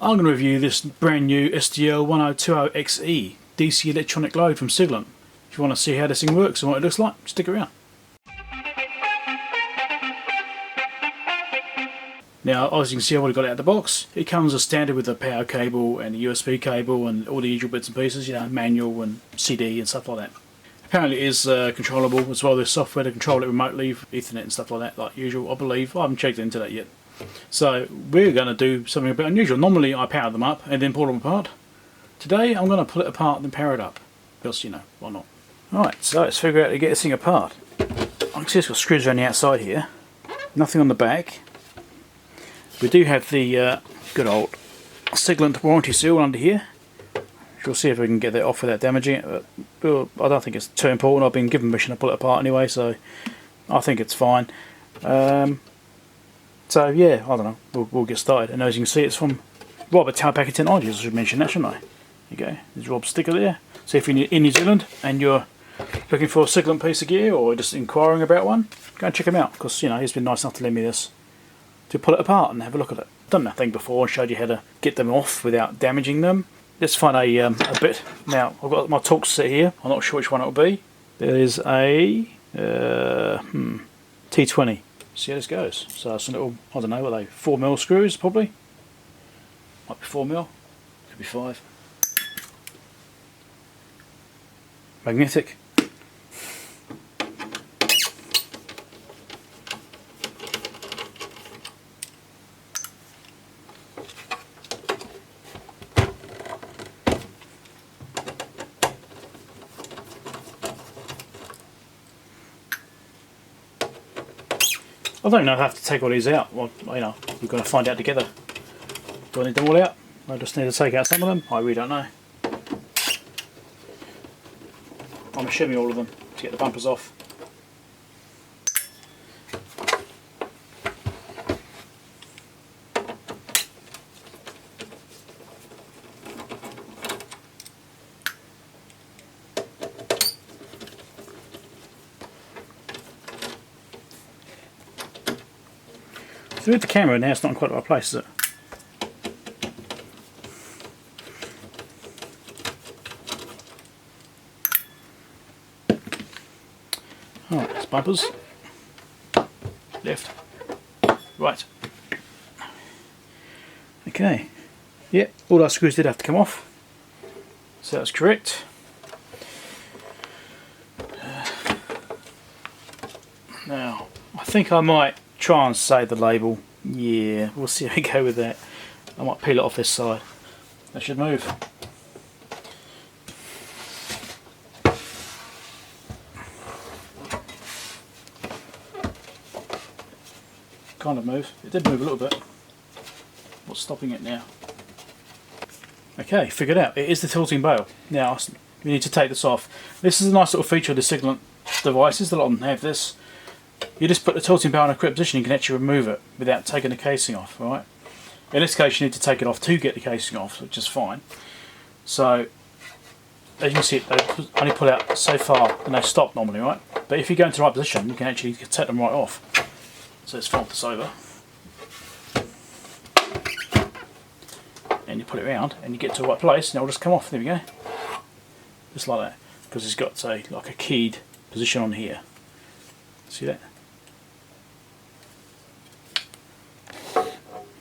I'm going to review this brand new SDL1020X-E DC electronic load from Siglent. If you want to see how this thing works and what it looks like, stick around. Now, as you can see, I've already got it out of the box. It comes as standard with a power cable and a USB cable and all the usual bits and pieces, you know, manual and CD and stuff like that. Apparently it is controllable as well. There's software to control it remotely, Ethernet and stuff like that, like usual, I believe. I haven't checked into that yet. So we're going to do something a bit unusual. Normally I power them up and then pull them apart. Today I'm going to pull it apart and then power it up. Because, you know, why not? Alright, so let's figure out how to get this thing apart. I can see it's got screws around the outside here. Nothing on the back. We do have the good old Siglent warranty seal under here. We'll see if we can get that off without damaging it. But I don't think it's too important. I've been given permission to pull it apart anyway, so I think it's fine. So yeah, I don't know. We'll get started. And as you can see, it's from Robert Tower Packet Technologies. I should mention that, shouldn't I? There you go. There's Rob's sticker there. So if you're in New Zealand and you're looking for a Siglent piece of gear or just inquiring about one, go and check him out. Because, you know, he's been nice enough to lend me this to pull it apart and have a look at it. Done that thing before and showed you how to get them off without damaging them. Let's find a bit. Now, I've got my torque set here. I'm not sure which one it will be. There is a T20. See how this goes. So it's a little, I don't know, what are they, 4mm screws probably? Might be 4mm, could be 5. Magnetic. I don't know if I have to take all these out. Well, you know, we're going to find out together. Do I need them all out? I just need to take out some of them. I really don't know. I'm assuming all of them to get the bumpers off. So with the camera now, it's not in quite the right place, is it? Alright, it's bumpers. Left. Right. Okay. Yep, all our screws did have to come off. So that's correct. Now, I think I might try and save the label. Yeah, we'll see how we go with that. I might peel it off this side. That should move. Kind of move. It did move a little bit. What's stopping it now? Okay, figured out. It is the tilting bail. Now, we need to take this off. This is a nice little feature of the Siglent devices. A lot of them have this. You just put the tilting bail in a correct position, you can actually remove it without taking the casing off, right? In this case you need to take it off to get the casing off, which is fine. So, as you can see, they only pull out so far and they stop normally, right? But if you go into the right position, you can actually take them right off. So let's fold this over. And you put it around and you get to the right place and it'll just come off, there we go. Just like that, because it's got, say, like a keyed position on here. See that?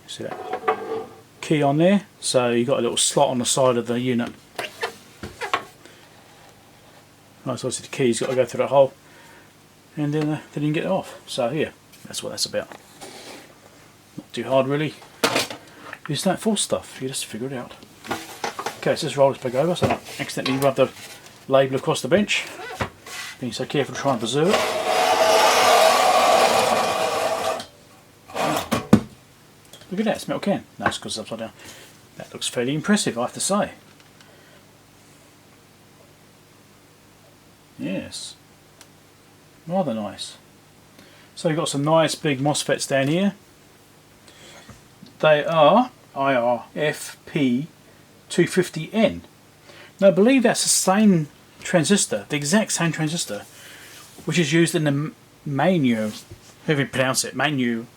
See that key on there? So you've got a little slot on the side of the unit. Right, so obviously the key's got to go through that hole, and then you can get it off. So yeah, that's what that's about. Not too hard really. You just don't force stuff. You just figure it out. Okay, so let's roll this back over so I don't accidentally rub the label across the bench. Being so careful to try and preserve it. Look at that, it's a metal can. No, it's because it's upside down. That looks fairly impressive, I have to say. Yes. Rather nice. So you've got some nice big MOSFETs down here. They are IRFP250N. Now I believe that's the same transistor, the exact same transistor, which is used in the manu, however you pronounce it, manu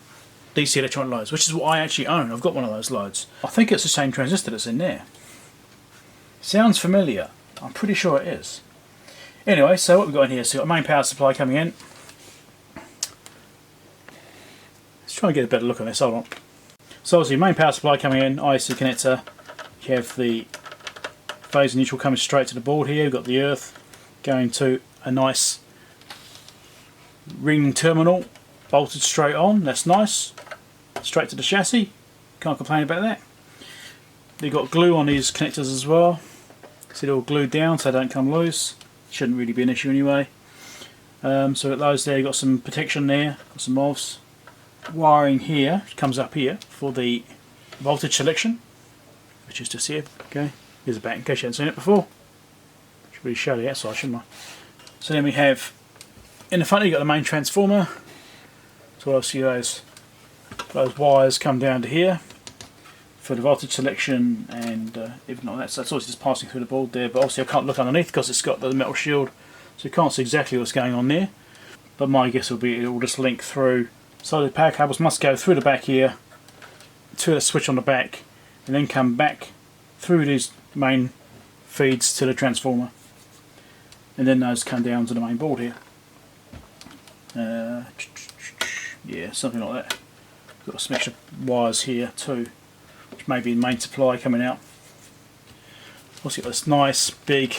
DC electronic loads, which is what I actually own. I've got one of those loads. I think it's the same transistor that's in there. Sounds familiar. I'm pretty sure it is. Anyway, so what we've got in here, so we've got a main power supply coming in. Let's try and get a better look at this, hold on. So obviously main power supply coming in, IC connector. You have the phase and neutral coming straight to the board here. We've got the earth going to a nice ring terminal, bolted straight on, that's nice. Straight to the chassis, can't complain about that. They've got glue on these connectors as well. See they're all glued down so they don't come loose. Shouldn't really be an issue anyway. So at those there, you've got some protection there, got some MOVs. Wiring here, comes up here for the voltage selection, which is just here. Okay, here's the back in case you haven't seen it before. Should really show the outside, shouldn't I? So then we have, in the front you've got the main transformer. So obviously those wires come down to here for the voltage selection, and even like that, so that's always just passing through the board there, but obviously I can't look underneath because it's got the metal shield, so you can't see exactly what's going on there, but my guess will be it will just link through. So the power cables must go through the back here to the switch on the back, and then come back through these main feeds to the transformer, and then those come down to the main board here. Yeah, something like that. Got some extra wires here too, which may be the main supply coming out. Also got this nice big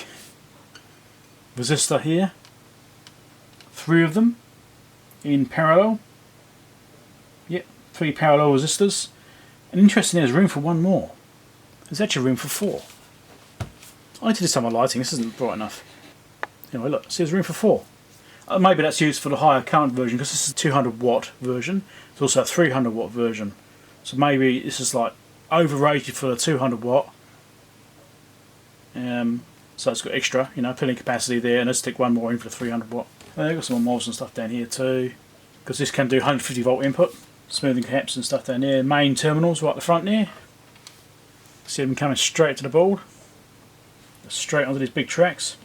resistor here, 3 of them in parallel. Yep, 3 parallel resistors. And interesting, there's room for 1 more. There's actually room for 4. I need to do some of my lighting, this isn't bright enough. Anyway, look, see there's room for 4. Maybe that's used for the higher current version, because this is a 200 watt version. There's also a 300 watt version. So maybe this is like overrated for the 200 watt. So it's got extra, you know, plenty capacity there, and let's stick 1 more in for the 300 watt. They've got some more MOSFETs and stuff down here too, because this can do 150 volt input. Smoothing caps and stuff down there. Main terminals right at the front there. See them coming straight to the board. Straight onto these big tracks.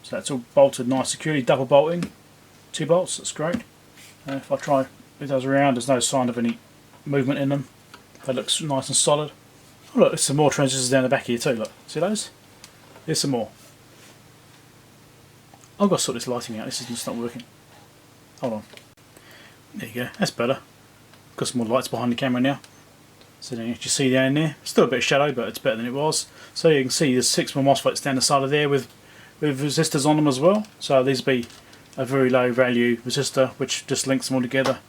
So that's all bolted nice securely, double bolting. 2 bolts, that's great. If I try move those around, there's no sign of any movement in them. They look nice and solid. Oh look, there's some more transistors down the back here too, look. See those? There's some more. I've got to sort this lighting out, this is just not working. Hold on. There you go, that's better. Got some more lights behind the camera now. So then you can see down there, still a bit of shadow, but it's better than it was. So you can see there's 6 more MOSFETs down the side of there with resistors on them as well. So these be a very low value resistor which just links them all together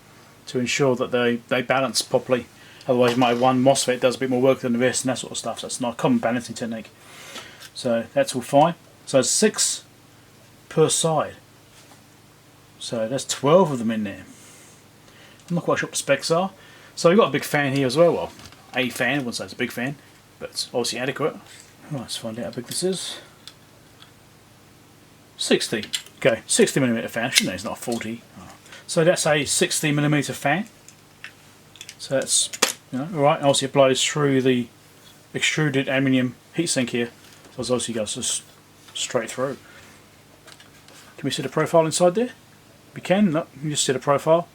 to ensure that they balance properly. Otherwise you might have one MOSFET does a bit more work than the rest and that sort of stuff. So it's not a common balancing technique. So that's all fine. So it's 6 per side. So that's 12 of them in there. I'm not quite sure what the specs are. So we've got a big fan here as well. Well, a fan, I wouldn't say it's a big fan, but it's obviously adequate. Right, let's find out how big this is. 60. Okay, 60mm fan. Shouldn't know it's not a 40. Oh. So that's a 60mm fan. So that's, you know, alright. Obviously it blows through the extruded aluminium heatsink here. So it obviously goes just straight through. Can we see the profile inside there? We can. No, you can just see the profile.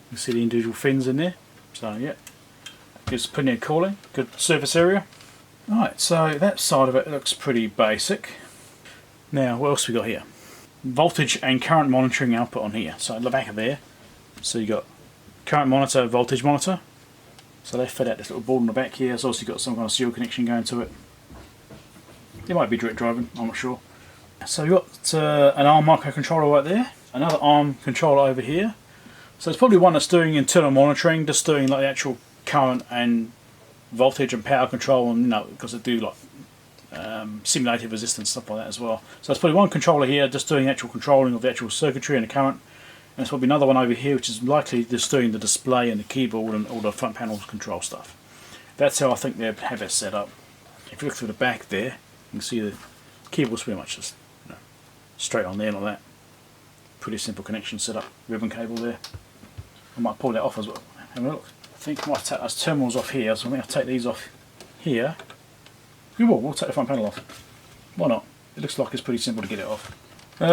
You can see the individual fins in there. So yeah, gives plenty of cooling. Good surface area. Alright, so that side of it looks pretty basic. Now, what else we got here? Voltage and current monitoring output on here. So at the back of there, so you got current monitor, voltage monitor. So they fed out this little board on the back here. It's also got some kind of serial connection going to it. It might be direct driving, I'm not sure. So you've got an ARM microcontroller right there. Another ARM controller over here. So it's probably one that's doing internal monitoring, just doing like the actual current and voltage and power control, and you know, because they do like simulated resistance stuff like that as well. So there's probably one controller here just doing actual controlling of the actual circuitry and the current, and there's probably another one over here which is likely just doing the display and the keyboard and all the front panel control stuff. That's how I think they have it set up. If you look through the back there, you can see the keyboard's pretty much just, you know, straight on there like that. Pretty simple connection setup. Ribbon cable there. I might pull that off as well. Have a look. I think I might take those terminals off here, so I think I'll take these off here. We'll take the front panel off. Why not? It looks like it's pretty simple to get it off.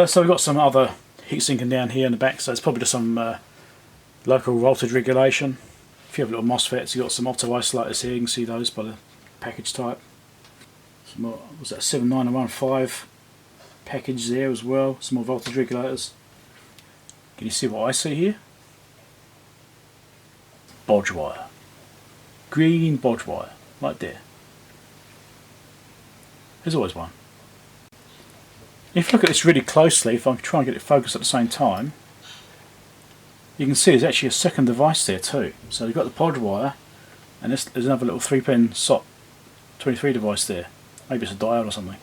So we've got some other heat sinking down here in the back, so it's probably just some Local voltage regulation. If you have little MOSFETs, you've got some auto isolators here, you can see those by the package type. Some more, was that 79115 package there as well, some more voltage regulators. Can you see what I see here? Bodge wire. Green bodge wire, right there. There's always one. If you look at this really closely, if I can try and get it focused at the same time, you can see there's actually a second device there too. So you've got the pod wire, and there's another little 3-pin SOT 23 device there. Maybe it's a diode or something.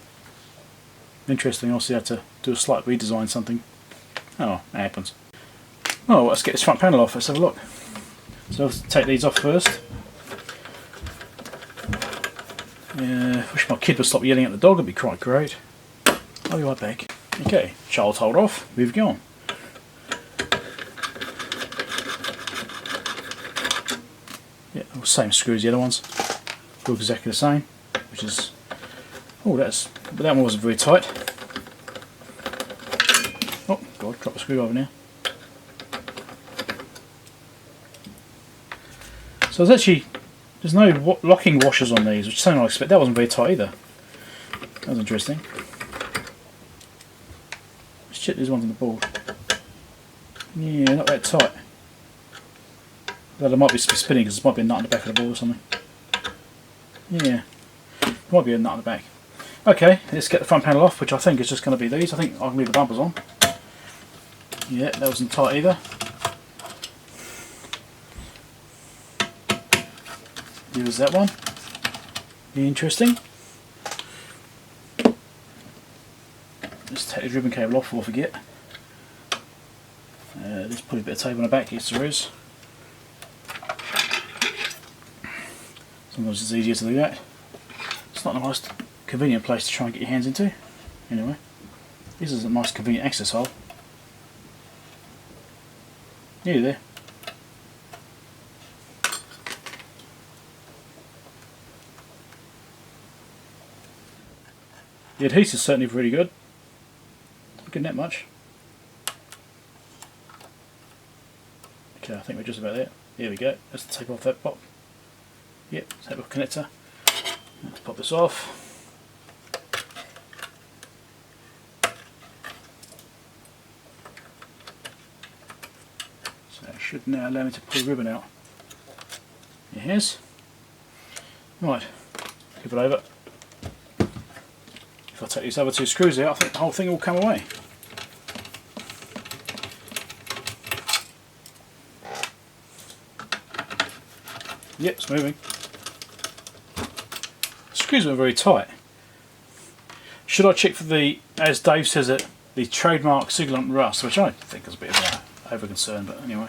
Interesting, also you had to do a slight redesign something. Oh, that happens. Oh, let's get this front panel off, let's have a look. So let's take these off first. Yeah, wish my kid would stop yelling at the dog, it'd be quite great. I'll be right back. Okay, child hold off, moving on. Yeah, same screws as the other ones. Look exactly the same, which is, oh, but that one wasn't very tight. Oh god, drop the screw over now. So there's no locking washers on these, which is something I expect. That wasn't very tight either. That was interesting. Let's check these ones on the board. Yeah, not that tight. Well, there might be some spinning because there might be a nut on the back of the board or something. Yeah, there might be a nut on the back. Okay, let's get the front panel off, which I think is just going to be these. I think I can leave the bumpers on. Yeah, that wasn't tight either. Here's that one. Be interesting. Let's take the ribbon cable off before I forget. Let's put a bit of tape on the back, yes there is. Sometimes it's easier to do that. It's not the most convenient place to try and get your hands into. Anyway, this is a nice convenient access hole. Nearly there. The adhesive's certainly really good. Not getting that much. Okay, I think we're just about there. There we go. Let's take off that pop. Yep, take off the connector. Let's pop this off. So it should now allow me to pull the ribbon out. It has. Right, flip it over. If I take these other two screws out, I think the whole thing will come away. Yep, it's moving. The screws are very tight. Should I check for the, as Dave says it, the trademark Siglent rust, which I think is a bit of an over concern, but anyway.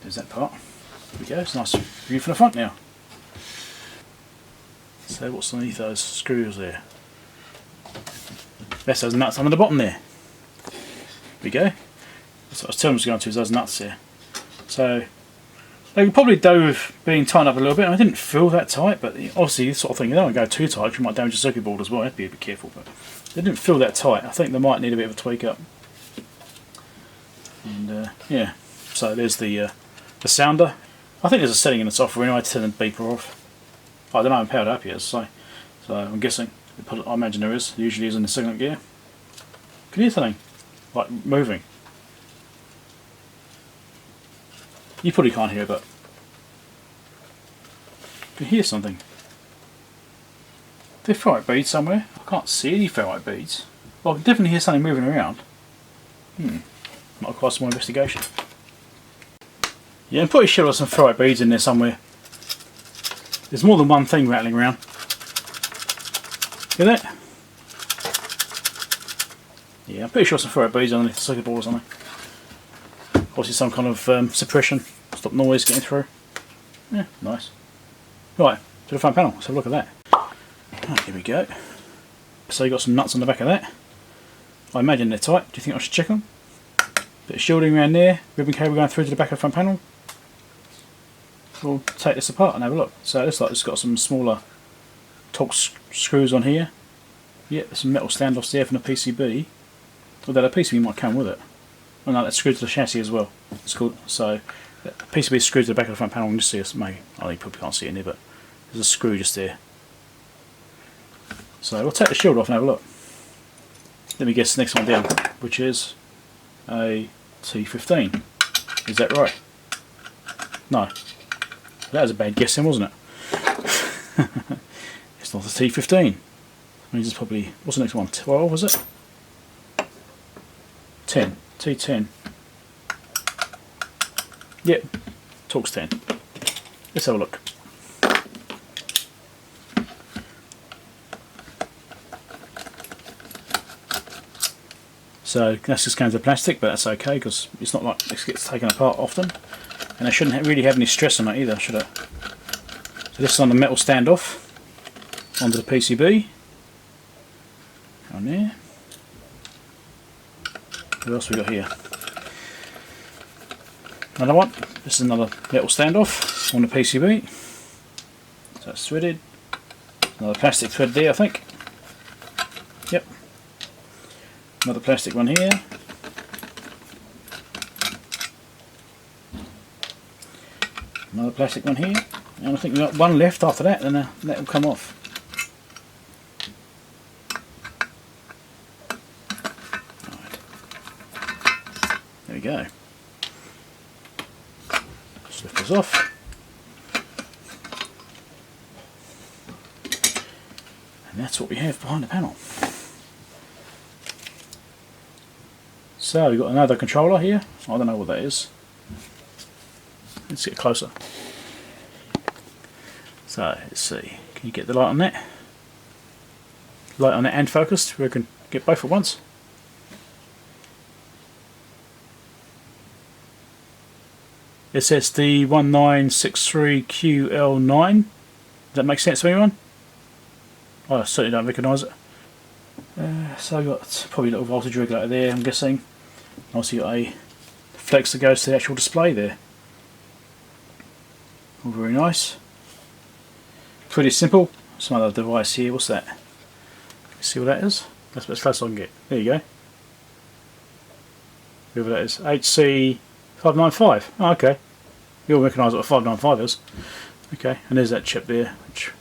There's that part. There we go, it's a nice view from the front now. So what's underneath those screws there? That's those nuts under the bottom there. There we go. That's what I was telling you was going to is those nuts here. So they could probably do with being tightened up a little bit. I didn't feel that tight, but obviously this sort of thing, you don't want to go too tight because you might damage the circuit board as well. You have to be a bit careful, but they didn't feel that tight. I think they might need a bit of a tweak up. And yeah, so there's the sounder. I think there's a setting in the software anyway to turn the beeper off. I don't know, I'm powered up yet, so I'm guessing. I imagine there is. There usually is in the Siglent gear. Can you hear something? Like moving. You probably can't hear it, but you can hear something. Are there ferrite beads somewhere? I can't see any ferrite beads. Well, I can definitely hear something moving around. Might require some more investigation. Yeah, I'm pretty sure there's some ferrite beads in there somewhere. There's more than one thing rattling around. Hear that? Yeah, I'm pretty sure some ferrite beads underneath the circuit board or something. Obviously some kind of suppression, stop noise getting through. Yeah, nice. Right, to the front panel, let's have a look at that. Right, here we go. So you've got some nuts on the back of that. I imagine they're tight. Do you think I should check them? Bit of shielding around there, ribbon cable going through to the back of the front panel. We'll take this apart and have a look. So it looks like it's got some smaller torque screws on here. Yep, there's some metal standoffs there from the PCB. Although the PCB might come with it. Oh no, that's screwed to the chassis as well. It's called, so the PCB is screwed to the back of the front panel. You can just see us, maybe, I think you probably can't see it in there, but there's a screw just there. So we'll take the shield off and have a look. Let me guess the next one down, which is a T15. Is that right? No. That was a bad guess then, wasn't it? It's not a T15. I mean, it's probably, what's the next one? 12, was it? 10. T10. Yep. Talks 10. Let's have a look. So that's just going to the plastic, but that's okay because it's not like this gets taken apart often, and I shouldn't really have any stress on it either, should it? So this is on the metal standoff onto the PCB. On there. What else we got here? Another one. This is another metal standoff on the PCB. So it's threaded. Another plastic thread there, I think. Yep. Another plastic one here. Another plastic one here. And I think we've got one left after that, and that will come off. Right. There we go. Just lift this off. And that's what we have behind the panel. So we've got another controller here. I don't know what that is. Let's get closer. So let's see. Can you get the light on that? Light on that and focused. We can get both at once. It says SDL1030X-E Does that make sense to anyone? I certainly don't recognise it. So we've got probably a little voltage regulator there, I'm guessing. Also you've got a flex that goes to the actual display there. All very nice. Pretty simple. Some other device here, what's that? See what that is? That's as close as I can get. There you go. Whoever that is. HC595. Oh, okay. You'll recognise what a 595 is. Okay, and there's that chip there. Which,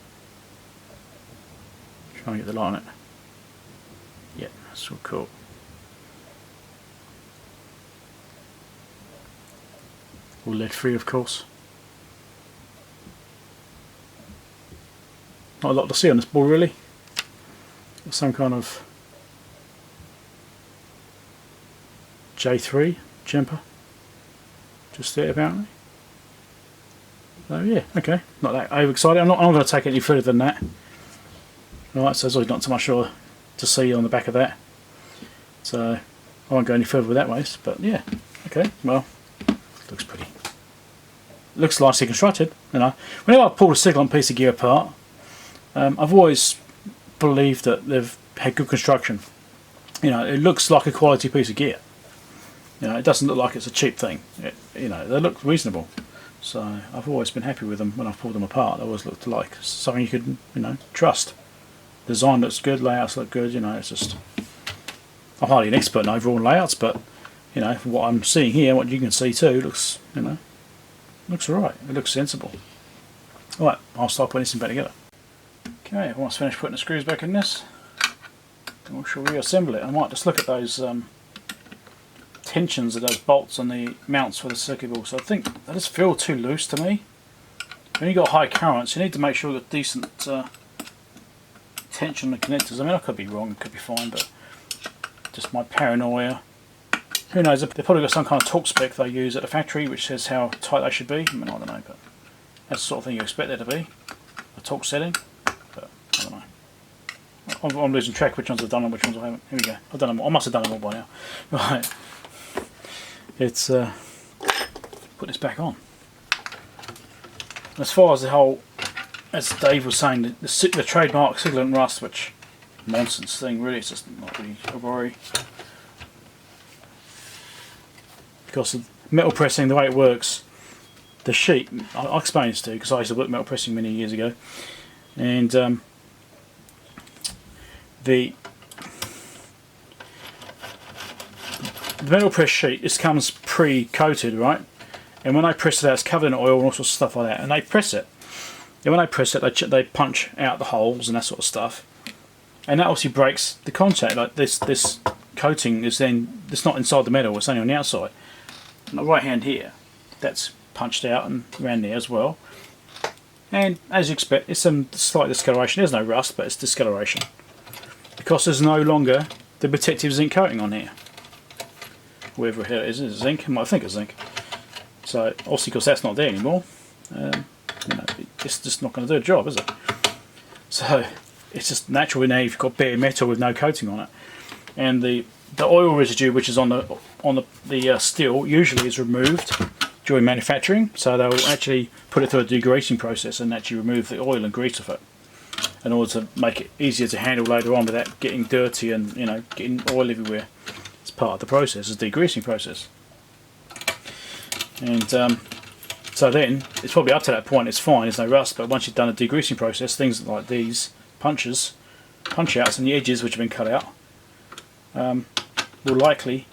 try and get the light on it. Yeah, that's all cool. All lead free, of course. Not a lot to see on this board really. Some kind of J3 jumper just there apparently. So yeah, okay, not that overexcited. I'm not going to take it any further than that. Alright, so there's not so much to see on the back of that. So I won't go any further with that waste, but yeah, okay, well, looks pretty. Looks nicely constructed, you know. Whenever I pull a Siglent piece of gear apart, I've always believed that they've had good construction. You know, it looks like a quality piece of gear. You know, it doesn't look like it's a cheap thing. You know, they look reasonable. So I've always been happy with them when I've pulled them apart. They always looked like something you could, you know, trust. Design looks good, layouts look good. You know, it's just, I'm hardly an expert in overall layouts, but you know, from what I'm seeing here, what you can see too, looks, you know, looks alright. It looks sensible. Alright, I'll start putting this back together. Okay, once finished putting the screws back in this, we shall reassemble it. I might just look at those tensions of those bolts on the mounts for the circuit board. So I think they just feel too loose to me. When you've got high currents, you need to make sure you've got decent tension on the connectors. I mean, I could be wrong, it could be fine, but just my paranoia. Who knows, they've probably got some kind of torque spec they use at the factory which says how tight they should be. I mean, I don't know, but that's the sort of thing you expect there to be, a torque setting. But I don't know. I'm losing track which ones I've done and which ones I haven't. Here we go. I've done them all. I must have done them all by now. Right. It's put this back on. As far as the whole, as Dave was saying, the trademark Siglent Rust, which nonsense thing really, it's just not really a worry. Because of metal pressing, the way it works, the sheet, I'll explain this to you because I used to work metal pressing many years ago, and the the metal press sheet, this comes pre-coated, right? And when I press it out, it's covered in oil and all sorts of stuff like that. And they press it. And when I press it, they punch out the holes and that sort of stuff. And that obviously breaks the contact. Like this coating is then, it's not inside the metal, it's only on the outside. And the right hand here, that's punched out and around there as well. And as you expect, there's some slight discoloration. There's no rust, but it's discoloration. Because there's no longer the protective zinc coating on here. Whatever it is zinc? I think it's zinc. So obviously, because that's not there anymore, you know, it's just not going to do the job, is it? So it's just natural now you've got bare metal with no coating on it, and the oil residue which is on the steel usually is removed during manufacturing. So they'll actually put it through a degreasing process and actually remove the oil and grease of it, in order to make it easier to handle later on without getting dirty and, you know, getting oil everywhere. It's part of the process, it's a degreasing process. And so then it's probably up to that point it's fine, there's no rust, but once you've done a degreasing process, things like these punch outs and the edges which have been cut out will likely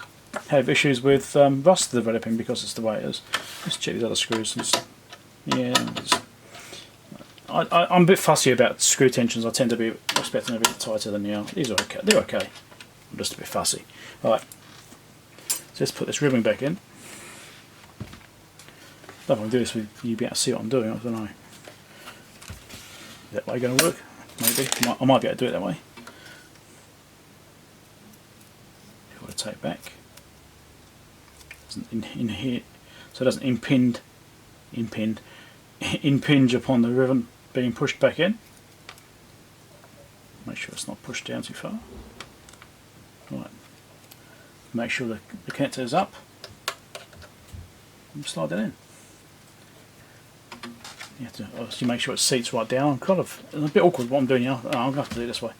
have issues with rust developing, because it's the way it is. Let's check these other screws. I'm a bit fussy about screw tensions. I tend to be expecting a bit tighter than they are. These are okay. They're okay. I'm just a bit fussy. Alright, so let's put this ribbon back in. I don't know if I can do this with you be able to see what I'm doing. I don't know. Is that way going to work? Maybe. I might be able to do it that way. If I want to take back. In here, so it doesn't impinge upon the ribbon being pushed back in. Make sure it's not pushed down too far. Right. Make sure the connector is up. And slide that in. You have to obviously make sure it seats right down. It's a bit awkward what I'm doing now. I'm going to have to do it this way.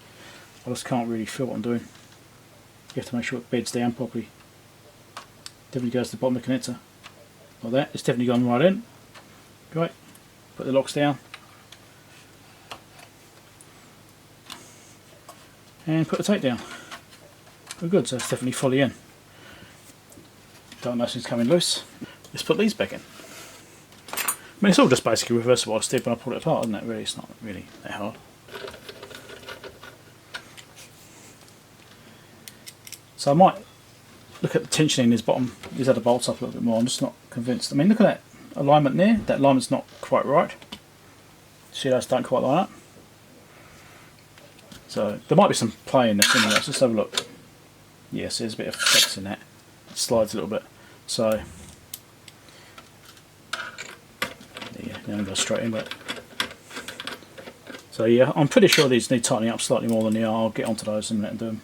I just can't really feel what I'm doing. You have to make sure it beds down properly. Definitely goes to the bottom of the connector. Like that. It's definitely gone right in. Right. Put the locks down. And put the tape down. We're good, so it's definitely fully in. Don't notice it's coming loose. Let's put these back in. I mean, it's all just basically reversible. I step when I pull it apart, isn't it? Really, it's not really that hard. So I might look at the tensioning in these these other bolts up a little bit more. I'm just not convinced. I mean, look at that alignment there. That alignment's not quite right. See, those don't quite line up. So there might be some play in this anyway. Let's just have a look. Yes, there's a bit of flex in that. It slides a little bit. So yeah, now it goes straight in. But so yeah, I'm pretty sure these need tightening up slightly more than they are. I'll get onto those in a minute and do them.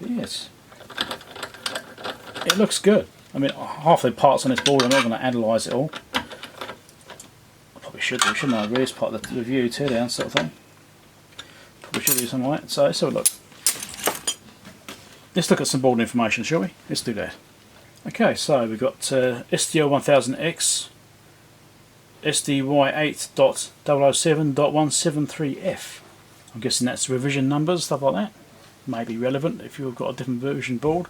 Yes, it looks good. I mean, half the parts on this board, I'm not going to analyse it all. I probably should do, shouldn't I? Really, it's part of the review, teardown sort of thing. Probably should do something like that. So let's have a look. Let's look at some board information, shall we? Let's do that. Okay, so we've got SDL1030X, SDY8.007.173F. I'm guessing that's revision numbers, stuff like that. May be relevant if you've got a different version board.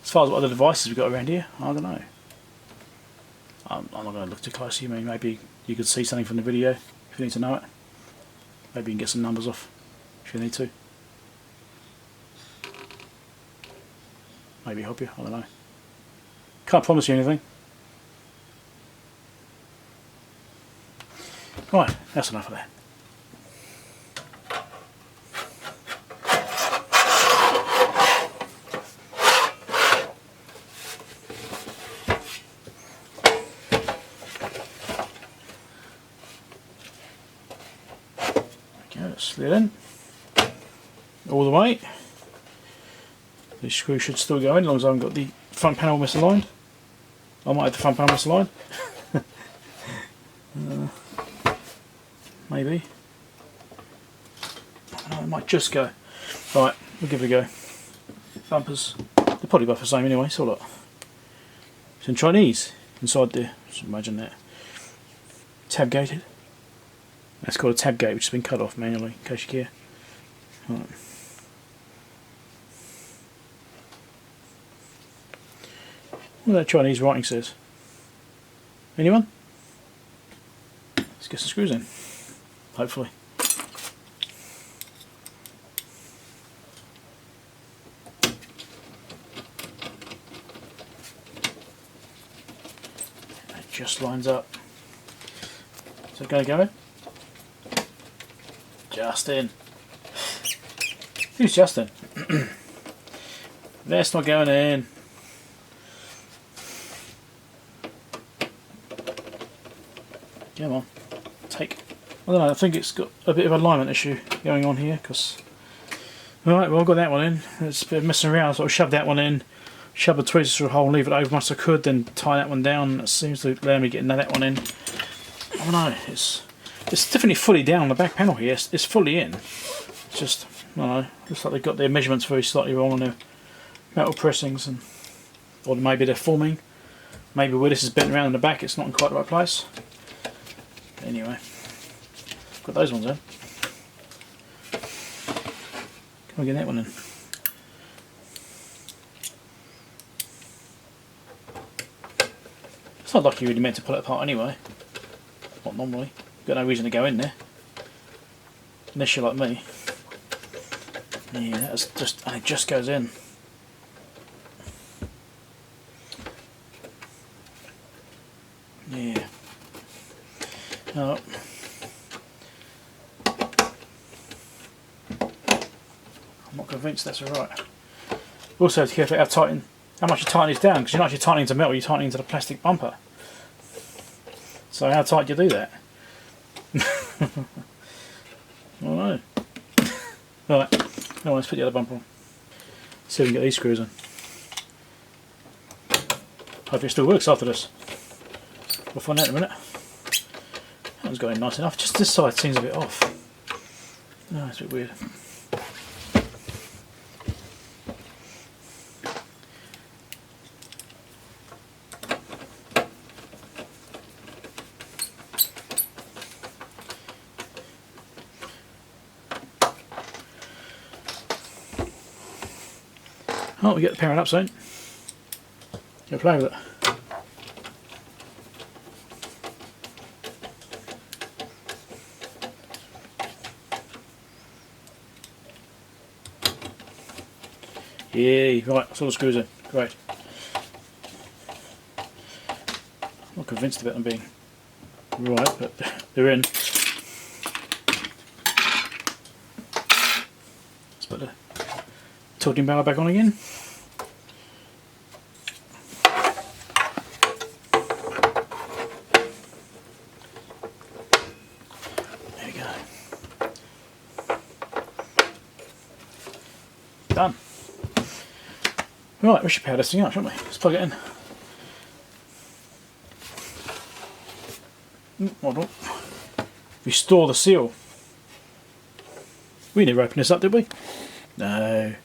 As far as what other devices we've got around here, I don't know. I'm not going to look too closely. I mean, maybe you could see something from the video if you need to know it. Maybe you can get some numbers off if you need to. Maybe help you, I don't know. Can't promise you anything. Right, that's enough of that. Slid in all the way. The screw should still go in as long as I haven't got the front panel misaligned. I might have the front panel misaligned. Maybe. I might just go. Right, we'll give it a go. Bumpers, they're probably both the same anyway, so look. It's in Chinese inside there. Just imagine that. Tab gated. That's called a tab gate, which has been cut off manually, in case you care. Right. What that Chinese writing says? Anyone? Let's get some screws in. Hopefully. That just lines up. Is it going to go in? Justin. Who's Justin? That's not going in. Come on. Take. I don't know, I think it's got a bit of alignment issue going on here, because... Alright, well I've got that one in. It's a bit of messing around, so I shoved that one in, shove the tweezers through a hole and leave it over much as I could, then tie that one down. That seems to allow me getting that one in. I don't know, it's definitely fully down on the back panel here. It's fully in. It's just, I don't know, looks like they've got their measurements very slightly wrong on their metal pressings, and or maybe they're forming. Maybe where this is bent around in the back, it's not in quite the right place. Anyway, got those ones in. Can we get that one in? It's not like you really meant to pull it apart anyway. Not normally. Got no reason to go in there. Unless you're like me. Yeah, that's just, and it just goes in. Yeah. Oh. I'm not convinced that's alright. Also have to be careful how much you tighten this down, because you're not actually tightening to metal, you're tightening to the plastic bumper. So how tight do you do that? I don't know. Alright, let's put the other bumper on. See if we can get these screws in. Hope it still works after this. We'll find out in a minute. That one's going nice enough. Just this side seems a bit off. No, it's a bit weird. Oh, we get the parent up soon. Go play with it. Yeah, right, that's all the screws in. Great. I'm not convinced about them being right, but they're in. Let's put the tilting barrel back on again. There we go. Done. Right, we should power this thing up, shouldn't we? Let's plug it in. Hold on. Restore the seal. We never opened this up, did we? No.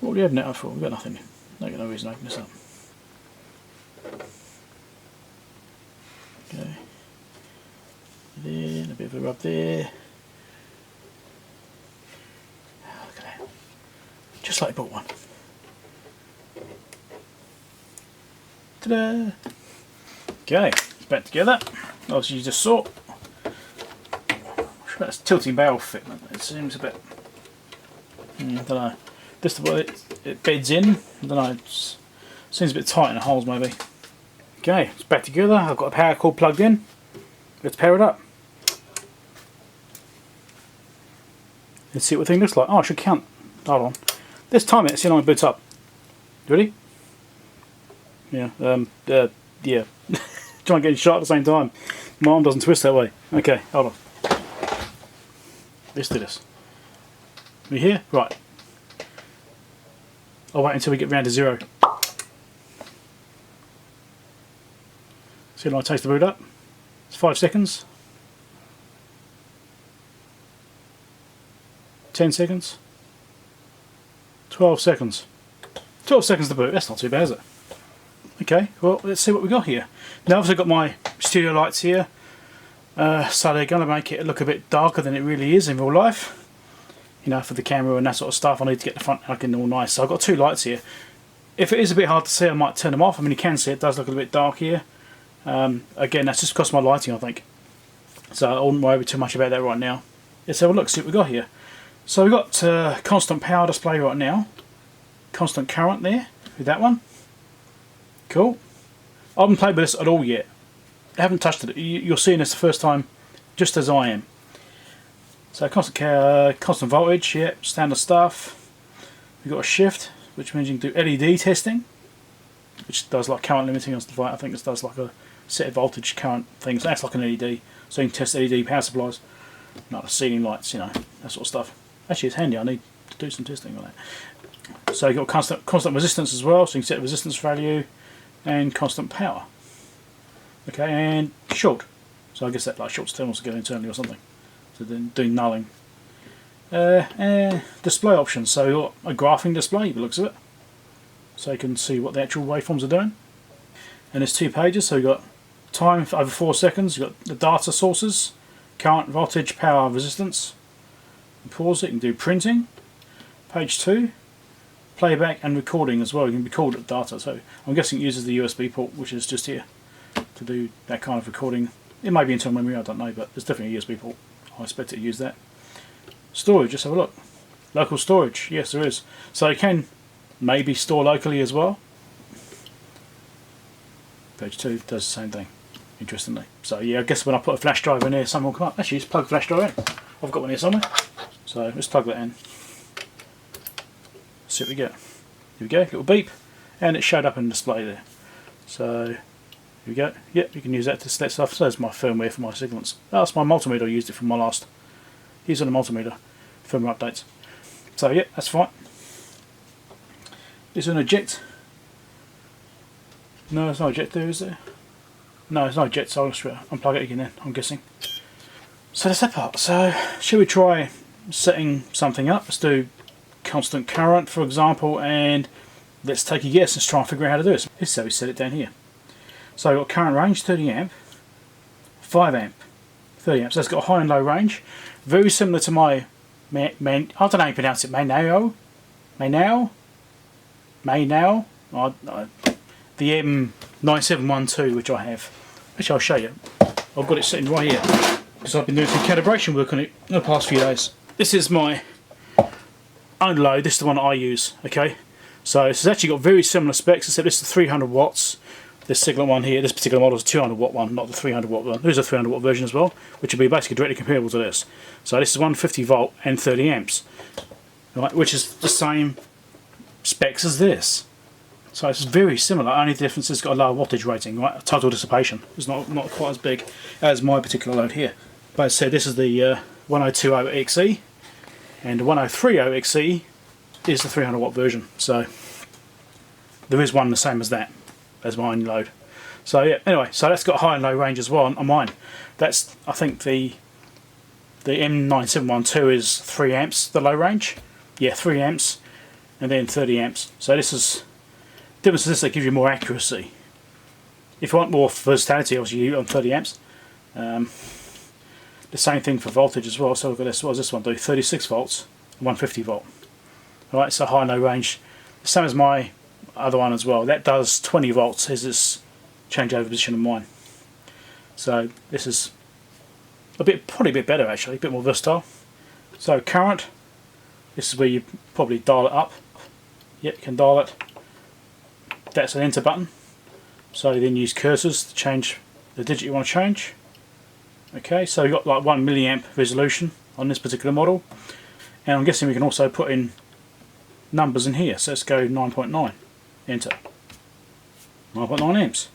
What would we open it up for? We've got nothing. Not got no reason to open this up. Okay. Then a bit of a rub there. Look at that. Just like I bought one. Ta-da! Okay, it's back together. Obviously you just saw. That's tilting barrel fitment. It seems a bit, I don't know. This is the way it beds in. I don't know. It seems a bit tight in the holes maybe. Okay, it's back together. I've got a power cord plugged in. Let's power it up. Let's see what the thing looks like. Oh, I should count. Hold on. Let's time it. See how long it boots up. Ready? Yeah. Yeah. Try and get shot at the same time. My arm doesn't twist that way. Okay, hold on. Let's do this. We here? Right. I'll wait until we get round to 0. See how long it takes to boot up. It's 5 seconds. 10 seconds. 12 seconds. 12 seconds to boot. That's not too bad, is it? Okay, well, let's see what we got here. Now, obviously, I've got my studio lights here, so they're going to make it look a bit darker than it really is in real life. You know, for the camera and that sort of stuff, I need to get the front looking all nice. So I've got two lights here. If it is a bit hard to see, I might turn them off. I mean, you can see it does look a bit dark here. Again, that's just because of my lighting, I think. So I wouldn't worry too much about that right now. Let's have a look, see what we got here. So we've got constant power display right now. Constant current there with that one. Cool. I haven't played with this at all yet. I haven't touched it. You're seeing this the first time, just as I am. So constant voltage, yeah, standard stuff. We've got a shift, which means you can do LED testing, which does like current limiting on stuff. I think it does like a set of voltage current things. That's like an LED, so you can test LED power supplies, not the ceiling lights, you know, that sort of stuff. Actually, it's handy. I need to do some testing on that. So you've got constant resistance as well, so you can set the resistance value, and constant power. Okay, and short. So I guess that like shorts terminals to go internally or something. So then doing nulling. Display options. So you've got a graphing display, by the looks of it. So you can see what the actual waveforms are doing. And there's 2 pages. So you've got time for over 4 seconds. You've got the data sources, current, voltage, power, resistance. You pause it. You can do printing. Page 2. Playback and recording as well. You can record the data. So I'm guessing it uses the USB port, which is just here, to do that kind of recording. It may be internal memory, I don't know, but there's definitely a USB port. I expect it to use that. Storage, just have a look. Local storage, yes there is. So you can maybe store locally as well. Page 2 does the same thing, interestingly. So yeah, I guess when I put a flash drive in here, someone will come up. Actually, just plug a flash drive in. I've got one here somewhere. So let's plug that in. See what we get. Here we go, little beep. And it showed up in the display there. So here we go. Yep, you can use that to set stuff. So there's my firmware for my Siglents. Oh, that's my multimeter. I used it for my last. Here's on the multimeter. Firmware updates. So yeah, that's fine. Is there an eject? No, there's no eject there, is there? No, there's no eject, so I'll just unplug it again then, I'm guessing. So that's that part. So, shall we try setting something up? Let's do constant current, for example, and let's take a guess. Let's try and figure out how to do this. This is how we set it down here. So I've got current range 30 amp, 5 amp, 30 amp. So that's got a high and low range. Very similar to my I don't know how you pronounce it, Maynao, the M9712, which I have. Actually, I'll show you. I've got it sitting right here because I've been doing some calibration work on it in the past few days. This is my own load. This is the one that I use. Okay, so this has actually got very similar specs, except this is 300 watts. This Siglent one here, this particular model is a 200 watt one, not the 300 watt one. There's a 300 watt version as well, which would be basically directly comparable to this. So this is 150 volt and 30 amps, right, which is the same specs as this. So it's very similar, only the difference is it's got a lower wattage rating, right? Total dissipation is not quite as big as my particular load here. But as I said, this is the 1020X-E, and the 1030X-E is the 300 watt version. So there is one the same as that, as my own load. So yeah, anyway, so that's got high and low range as well on mine. That's, I think the M9712 is 3 amps, the low range. Yeah, 3 amps, and then 30 amps. So this is, difference is this, that gives you more accuracy. If you want more versatility, obviously you on 30 amps. The same thing for voltage as well. So look at this, what does this one do? 36 volts, 150 volt. Alright, so high and low range. The same as my other one as well. That does 20 volts as this changeover position of mine. So this is probably a bit better actually, a bit more versatile. So current, this is where you probably dial it up. Yep, you can dial it. That's an enter button. So you then use cursors to change the digit you want to change. Okay, so you've got like 1 milliamp resolution on this particular model. And I'm guessing we can also put in numbers in here. So let's go 9.9. Enter. 9.9 amps.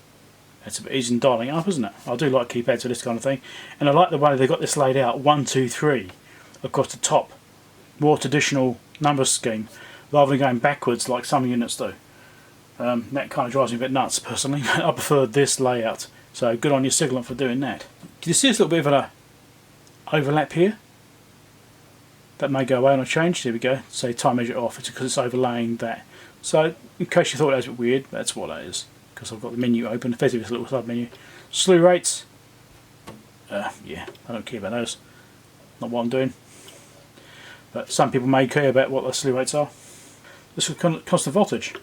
That's a bit easy in dialing up, isn't it? I do like keypads for this kind of thing. And I like the way they've got this laid out, 1, 2, 3 across the top. More traditional number scheme, rather than going backwards like some units do. That kind of drives me a bit nuts personally. I prefer this layout. So good on your Siglent for doing that. Can you see this little bit of an overlap here? That may go away when I change. There we go. Say time measure off. It's because it's overlaying that. So in case you thought that was a bit weird, that's what that is. because I've got the menu open. Effectively, it's a little sub menu. Slew rates. Yeah, I don't care about those. Not what I'm doing. But some people may care about what the slew rates are. This is constant voltage.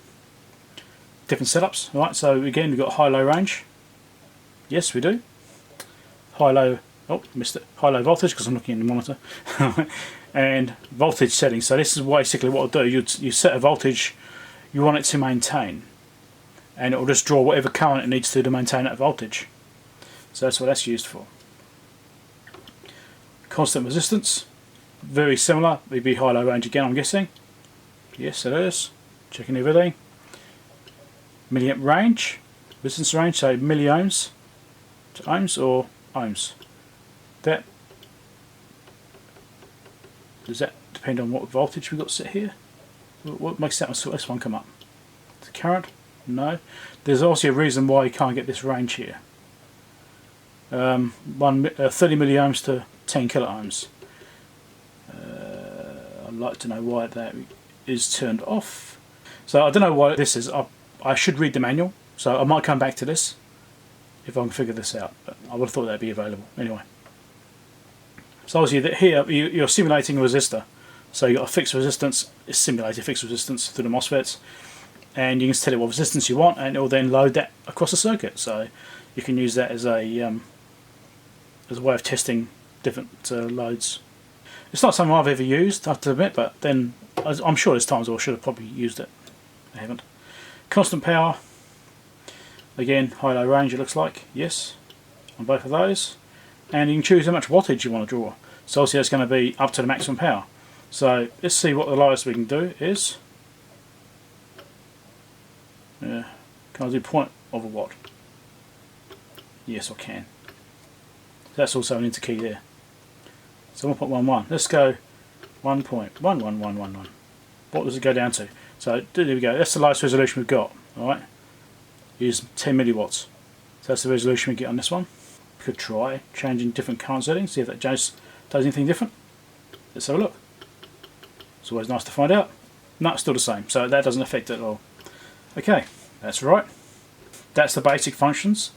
Different setups. Alright, so again we've got high-low range. Yes, we do. High-low, oh, missed it. High-low voltage because I'm looking at the monitor. And voltage settings. So this is basically what I'll do. You set a voltage you want it to maintain. And it will just draw whatever current it needs to maintain that voltage. So that's what that's used for. Constant resistance. Very similar. It'd be high-low range again, I'm guessing. Yes, it is. Checking everything. Milliamp range. Resistance range, so milliohms to ohms or ohms. Does that depend on what voltage we've got set here? What makes this one come up? The current? No. There's also a reason why you can't get this range here. 30 milliohms to 10 kilo ohms. I'd like to know why that is turned off. So I don't know why this is. I should read the manual, so I might come back to this if I can figure this out. But I would have thought that'd be available anyway. So obviously here you're simulating a resistor. So you've got a fixed resistance, it's simulated fixed resistance through the MOSFETs, and you can tell it what resistance you want, and it will then load that across the circuit. So you can use that as a way of testing different loads. It's not something I've ever used, I have to admit, but then I'm sure there's times I should have probably used it. I haven't. Constant power, again high-low range it looks like, yes, on both of those. And you can choose how much wattage you want to draw. So obviously that's going to be up to the maximum power. So let's see what the lowest we can do is. Can I do point of a watt? Yes, I can. That's also an interkey there. So 1.11. Let's go 1.11111. What does it go down to? So there we go. That's the lowest resolution we've got. All right. Is 10 milliwatts. So that's the resolution we get on this one. Could try changing different current settings, see if that does anything different. Let's have a look. It's always nice to find out. No, it's still the same, so that doesn't affect it at all. Okay, that's right. That's the basic functions.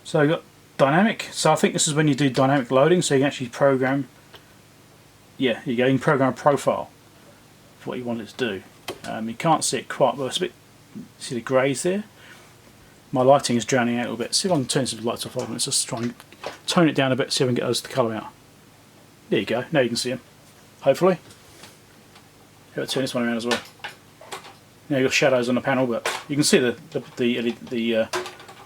So you've got dynamic. So I think this is when you do dynamic loading, so you can actually program. Yeah, you can program a profile for what you want it to do. You can't see it quite well. It's a bit. See the greys there. My lighting is drowning out a little bit. See if I can turn some lights off. Let's just try and tone it down a bit, see if I can get those to colour out. There you go, now you can see them. Hopefully. I'll turn this one around as well. Now you've got shadows on the panel, but you can see the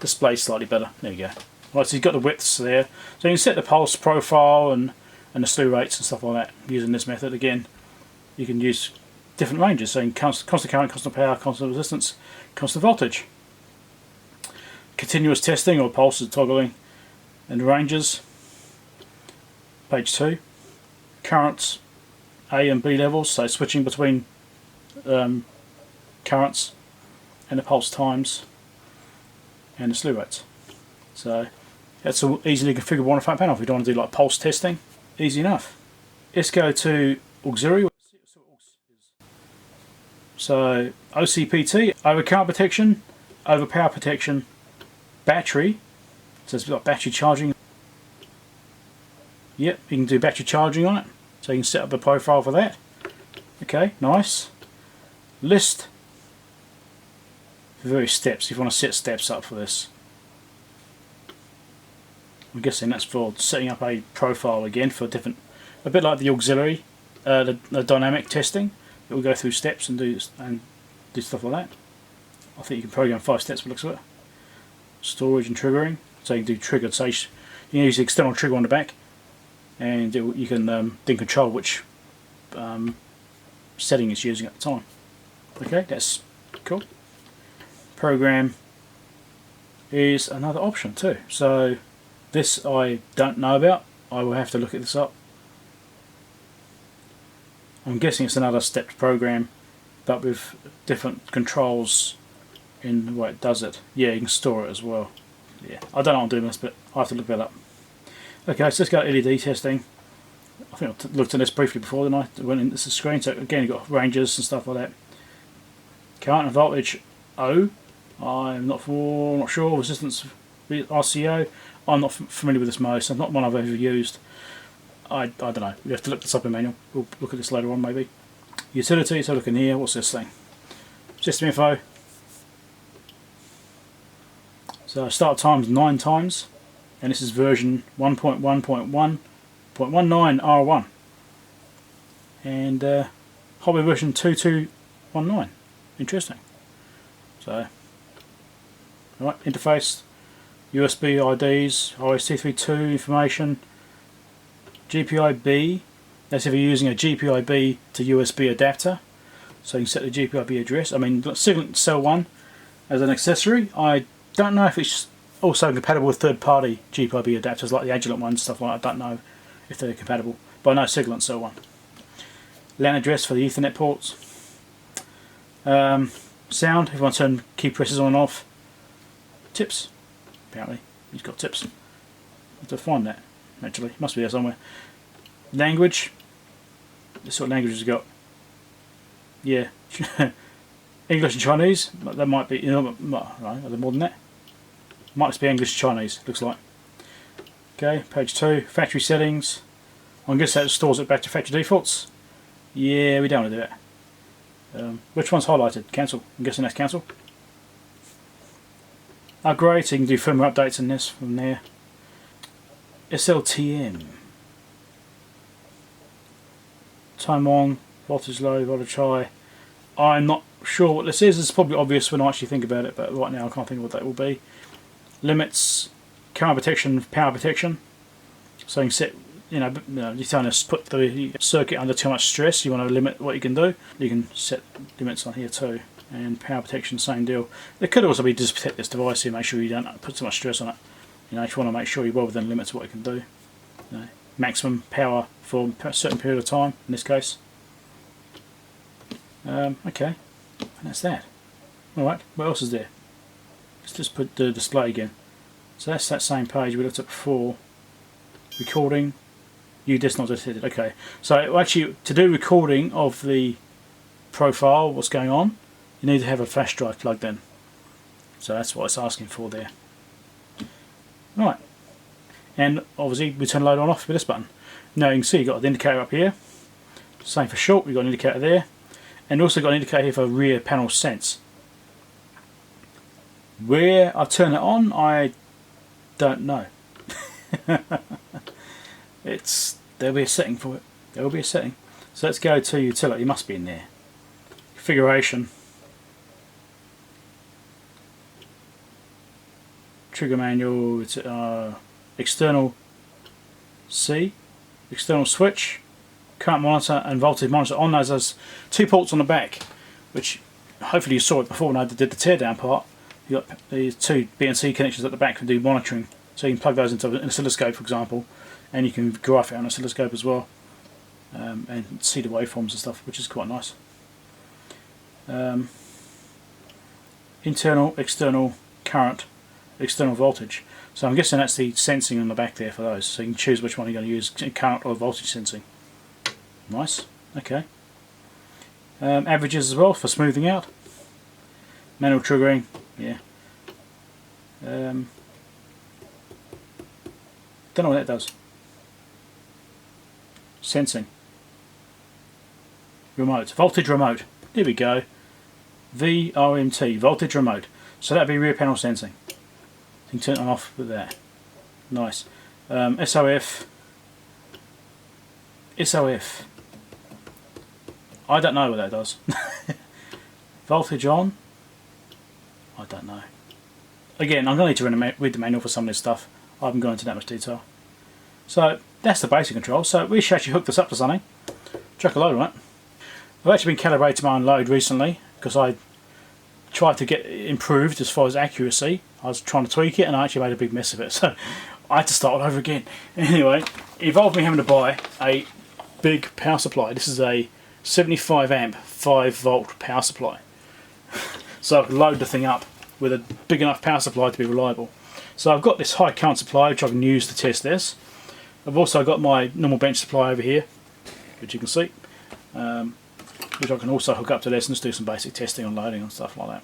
display slightly better. There you go. Right, so you've got the widths there. So you can set the pulse profile and the slew rates and stuff like that using this method. Again, you can use different ranges. So you can constant current, constant power, constant resistance, constant voltage. Continuous testing or pulses toggling and ranges. Page 2. Currents A and B levels, so switching between currents and the pulse times and the slew rates. So that's all easily configurable on a front panel. If you don't want to do like pulse testing, easy enough. Let's go to auxiliary. So OCPT, over current protection, over power protection, battery, so it's got battery charging. Yep, you can do battery charging on it, so you can set up a profile for that. Okay, nice. List various steps, if you want to set steps up for this. I'm guessing that's for setting up a profile again for different, a bit like the auxiliary, the dynamic testing. It will go through steps and do stuff like that. I think you can program 5 steps by the looks of it. Storage and triggering, so you can do triggered. So you can use the external trigger on the back, and you can then control which setting it's using at the time. Okay, that's cool. Program is another option too. So this I don't know about. I will have to look at this up. I'm guessing it's another stepped program, but with different controls in the way it does it. Yeah, you can store it as well. Yeah, I don't know how I'm doing this, but I have to look that up. Okay, so let's go LED testing. I think I looked at this briefly before, then I went into the screen. So again, you've got ranges and stuff like that. Current and voltage O, I'm not sure. Resistance RCO. I'm not familiar with this motor, so not one I've ever used. I don't know. We have to look this up in manual. We'll look at this later on maybe. Utility, so look in here. What's this thing? System info. So start times 9 times, and this is version 1.1.1.19 R1, and hardware version 2219. Interesting. So, alright, interface, USB IDs, RS-232 information, GPIB. That's if you're using a GPIB to USB adapter, so you can set the GPIB address. I mean, Siglent Cell 1 as an accessory. I don't know if it's also compatible with third-party GPIB adapters like the Agilent ones, stuff like that. I don't know if they're compatible, but I know Siglent Cell 1. LAN address for the Ethernet ports. Sound, if you want to turn key presses on and off. Tips, apparently, he's got tips. I have to find that, actually, must be there somewhere. Language, this sort of language has got, yeah, English and Chinese, that might be, you know, are there more than that? Might just be English and Chinese, looks like. Okay, page 2, factory settings. I guess that stores it back to factory defaults. Yeah, we don't want to do that. Which one's highlighted? Cancel. I'm guessing that's cancel. Upgrade, so you can do firmware updates in this from there. SLTM. Time on, voltage low, voltage high. I'm not sure what this is. It's probably obvious when I actually think about it, but right now I can't think of what that will be. Limits, current protection, power protection. So you can set, you're trying to put the circuit under too much stress. You want to limit what you can do. You can set limits on here too. And power protection, same deal. There could also be just protect this device here, make sure you don't put too much stress on it. If you want to make sure you're well within limits of what you can do. Maximum power for a certain period of time, in this case. Okay, and that's that. Alright, what else is there? Let's just put the display again. So that's that same page we looked at before. Recording. UDIS not detected. Okay, so actually to do recording of the profile, what's going on, you need to have a flash drive plugged in. So that's what it's asking for there. Right, and obviously we turn load on off with this button. Now you can see you've got the indicator up here. Same for short, we've got an indicator there. And also got an indicator here for rear panel sense. Where I turn it on, I don't know. There'll be a setting for it. There will be a setting. So let's go to utility. It must be in there. Configuration. Trigger manual. It's external C. External switch. Current monitor and voltage monitor. On those, there's 2 ports on the back, which hopefully you saw it before when I did the teardown part. You got these 2 BNC connections at the back to do monitoring. So you can plug those into an oscilloscope, for example, and you can graph it on an oscilloscope as well, and see the waveforms and stuff, which is quite nice. Internal, external, current, external voltage. So I'm guessing that's the sensing on the back there for those. So you can choose which one you're going to use, current or voltage sensing. Nice. Okay. Averages as well for smoothing out. Manual triggering. Yeah. Don't know what that does. Sensing. Remote. Voltage remote. There we go. VRMT. Voltage remote. So that'd be rear panel sensing. You can turn it on off with that. Nice. SOF. SOF. I don't know what that does. Voltage on. I don't know. Again, I'm going to need to read the manual for some of this stuff. I haven't gone into that much detail. So that's the basic control. So we should actually hook this up to something. Chuck a load on it. I've actually been calibrating my own load recently because I tried to get it improved as far as accuracy. I was trying to tweak it and I actually made a big mess of it. So I had to start all over again. Anyway, it involved me having to buy a big power supply. This is a 75 amp 5 volt power supply. So I could load the thing up with a big enough power supply to be reliable. So I've got this high current supply which I can use to test this. I've also got my normal bench supply over here, which you can see, which I can also hook up to this and just do some basic testing on loading and stuff like that.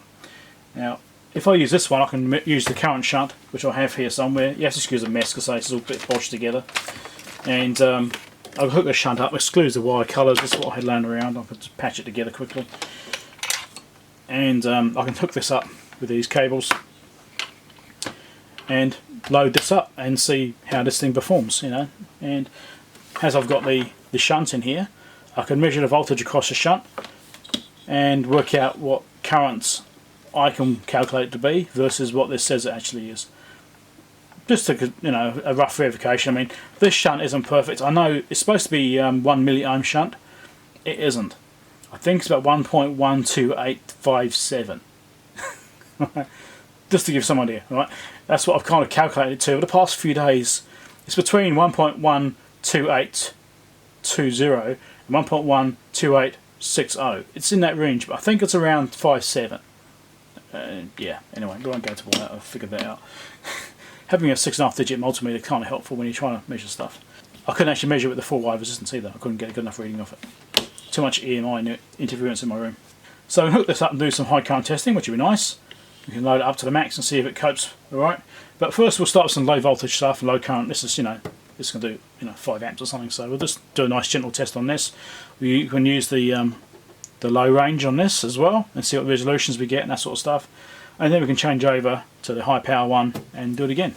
Now if I use this one, I can use the current shunt, which I have here somewhere. You have to excuse the mess because it's all a bit bodged together. And I'll hook the shunt up, excludes the wire colours. This is what I had laying around. I can just patch it together quickly. And I can hook this up with these cables and load this up and see how this thing performs, you know. And as I've got the shunt in here, I can measure the voltage across the shunt and work out what currents I can calculate it to be versus what this says it actually is. Just to, you know, a rough verification. I mean, this shunt isn't perfect. I know it's supposed to be 1 milliohm shunt. It isn't. I think it's about 1.12857. Just to give some idea, right? That's what I've kind of calculated to. Over the past few days, it's between 1.12820 and 1.12860. It's in that range, but I think it's around 57. Yeah, anyway, I won't go into all that. I've figured that out. Having a 6.5 digit multimeter kind of helpful when you're trying to measure stuff. I couldn't actually measure with the full wire resistance either. I couldn't get a good enough reading of it. Too much EMI interference in my room. So I can hook this up and do some high current testing, which would be nice. You can load it up to the max and see if it copes alright. But first we'll start with some low voltage stuff and low current. This is, you know, this can do, you know, 5 amps or something. So we'll just do a nice gentle test on this. We can use the low range on this as well and see what resolutions we get and that sort of stuff. And then we can change over to the high power one and do it again.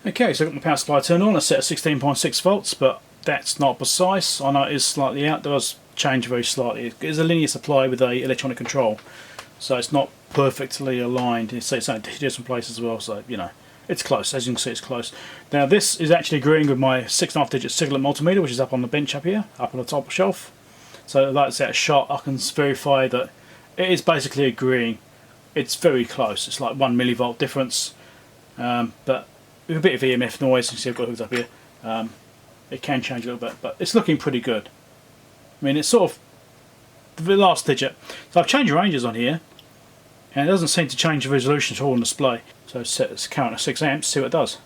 Okay, so I've got my power supply turned on. I set at 16.6 volts, but that's not precise. I know it is slightly out. It does change very slightly. It is a linear supply with a electronic control, so it's not perfectly aligned. It's only different places as well, so you know it's close. As you can see, it's close. Now this is actually agreeing with my 6.5 digit Siglent multimeter, which is up on the bench up here, up on the top shelf. So like it's out shot, I can verify that it is basically agreeing. It's very close. It's like 1 millivolt difference, but with a bit of EMF noise. You can see I've got it hooked up here. It can change a little bit, but it's looking pretty good. I mean, it's sort of the last digit. So I've changed ranges on here, and it doesn't seem to change the resolution at all on display. So set its current at 6 amps, see what it does.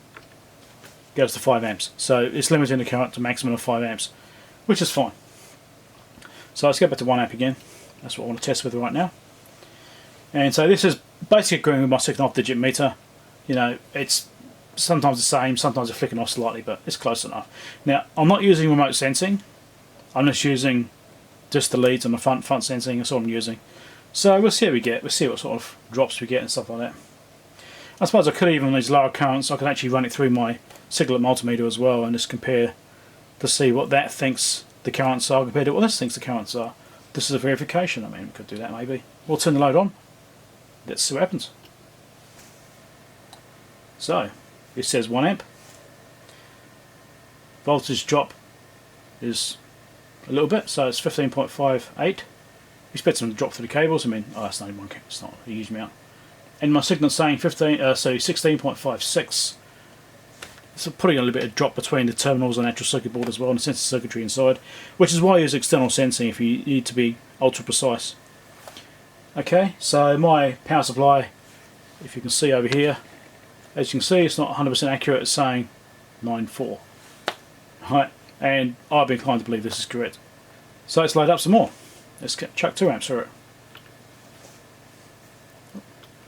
It goes to 5 amps. So it's limiting the current to a maximum of 5 amps, which is fine. So let's go back to 1 amp again. That's what I want to test with right now. And so this is basically agreeing with my 6.5 digit meter. You know, it's sometimes the same, sometimes it's flicking off slightly, but it's close enough. Now, I'm not using remote sensing. I'm just using the leads on the front sensing. That's all I'm using. So we'll see what we get. We'll see what sort of drops we get and stuff like that. I suppose I could even, on these lower currents, I could actually run it through my Siglent multimeter as well and just compare to see what that thinks the currents are compared to what this thinks the currents are. This is a verification. I mean, we could do that maybe. We'll turn the load on. Let's see what happens. So, it says 1 amp. Voltage drop is a little bit, so it's 15.58. We expect some to drop through the cables. I mean, oh, that's not even one. It's not a huge amount. And my signal's saying 16.56. It's putting a little bit of drop between the terminals and actual circuit board as well, and the sensor circuitry inside, which is why I use external sensing if you need to be ultra precise. Okay, so my power supply, if you can see over here, as you can see, it's not 100% accurate. It's saying 9.4. Right, and I've been inclined to believe this is correct. So let's load up some more. Let's chuck 2 amps through it.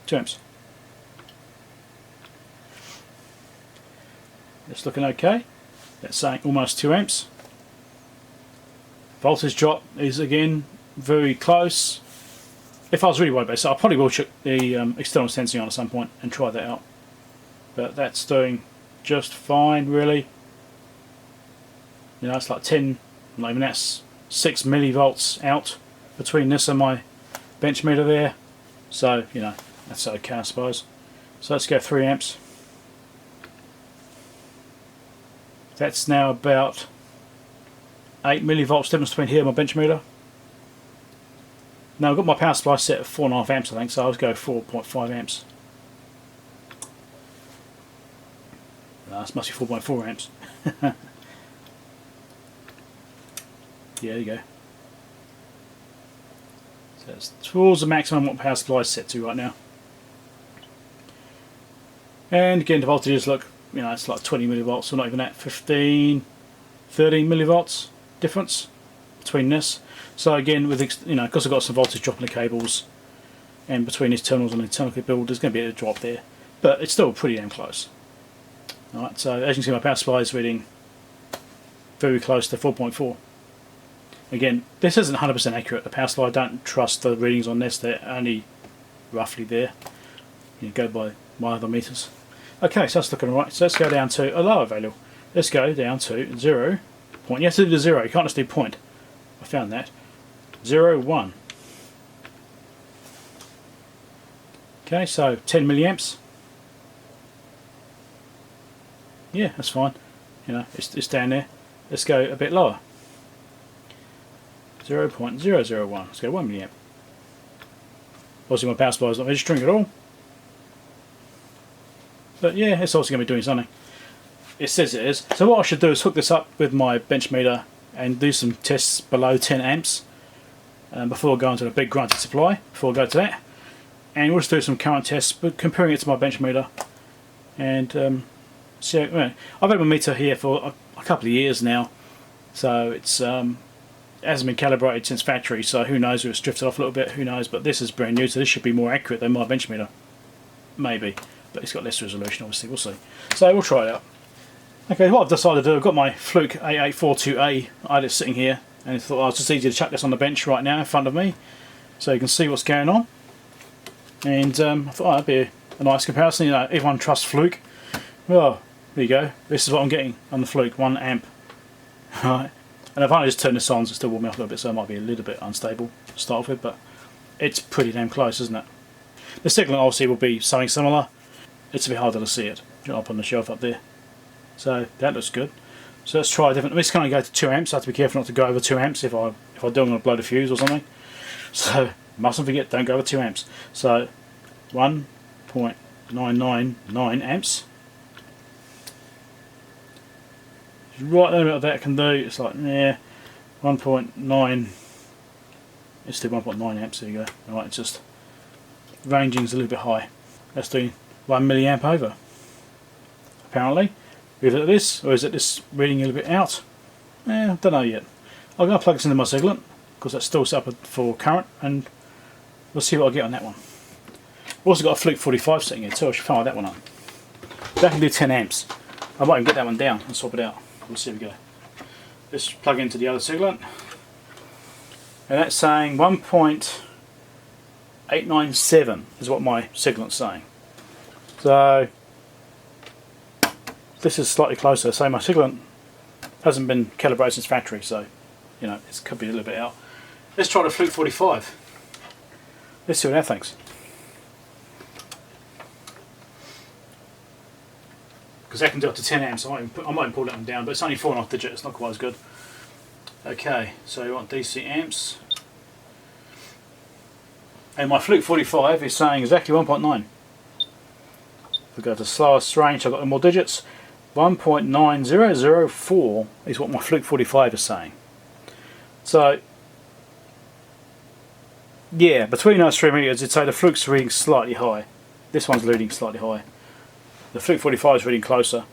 2 amps. It's looking okay. That's saying almost 2 amps. Voltage drop is again very close. If I was really worried about it, so I probably will check the external sensing on at some point and try that out. But that's doing just fine, really. You know, it's like 10, not even that's 6 millivolts out between this and my bench meter there. So, you know, that's okay, I suppose. So let's go 3 amps. That's now about 8 millivolts difference between here and my bench meter. Now I've got my power supply set at 4.5 amps, I think, so I'll go 4.5 amps. No, this must be 4.4 amps. Yeah, there you go. So it's towards the maximum what power supply is set to right now. And again, the voltages look, you know, it's like 20 millivolts, so not even that, 15, 30 millivolts difference between this. So again, with, you know, because I've got some voltage drop in the cables, and between these terminals and the internal build there's going to be a drop there, but it's still pretty damn close. Alright, so as you can see my power supply is reading very close to 4.4. Again, this isn't 100% accurate. The power supply, I don't trust the readings on this, they're only roughly there. You go by my other meters. Okay, so that's looking alright. So let's go down to a lower value. Let's go down to 0. You have to do the 0, you can't just do point. I found that. 0, 1. Okay, so 10 milliamps. Yeah, that's fine. You know, it's down there. Let's go a bit lower. 0.001. Let's go 1 milliamp. Obviously my power supply is not registering at all. But yeah, it's also going to be doing something. It says it is. So what I should do is hook this up with my bench meter and do some tests below 10 amps before I go into the big grunted supply, before I go to that. And we'll just do some current tests, but comparing it to my bench meter. And see how, well, I've had my meter here for a couple of years now, so it's hasn't been calibrated since factory, so who knows if it's drifted off a little bit, who knows, but this is brand new, so this should be more accurate than my bench meter. Maybe, but it's got less resolution obviously, we'll see. So we'll try it out. Okay, what I've decided to do, I've got my Fluke A842A, I had it sitting here, and I thought it's just easier to chuck this on the bench right now in front of me, so you can see what's going on. And I thought that'd be a nice comparison, you know, everyone trusts Fluke. Well, there you go, this is what I'm getting on the Fluke, 1 amp. Right. And if I just turn this on, it's still warming up a little bit, so it might be a little bit unstable to start off with, but it's pretty damn close, isn't it? The Siglent obviously will be something similar. It's a bit harder to see it up on the shelf up there. So that looks good. So let's try a different. This can only go to 2 amps. I have to be careful not to go over 2 amps. If I do, I'm going to blow the fuse or something. So mustn't forget, don't go over 2 amps. So 1.999 amps. Right there, what that can do. It's like, yeah, 1.9. Let's do 1.9 amps. There you go. Alright, it's just ranging's a little bit high. Let's do 1 milliamp over. Apparently, either this or is it this reading a little bit out? I don't know yet. I'm going to plug this into my Siglent because that's still set up for current, and we'll see what I get on that one. I've also got a Fluke 45 sitting here too. I should fire that one up. That can do 10 amps. I might even get that one down and swap it out. We'll see how we go. Let's plug into the other Siglent, and that's saying 1.897 is what my Siglent's saying. So this is slightly closer. So my Siglent hasn't been calibrated since factory, so you know it could be a little bit out. Let's try the Fluke 45. Let's see what that thinks. Because that can do up to 10 amps. I might even pull that one down, but it's only 4.5 digit, it's not quite as good. Okay, so you want DC amps. And my Fluke 45 is saying exactly 1.9. If we go to the slowest range, I've got more digits. 1.9004 is what my Fluke 45 is saying. So, yeah, between those 3 meters, I'd say the Fluke's reading slightly high. This one's reading slightly high. The Fluke 45 is reading closer,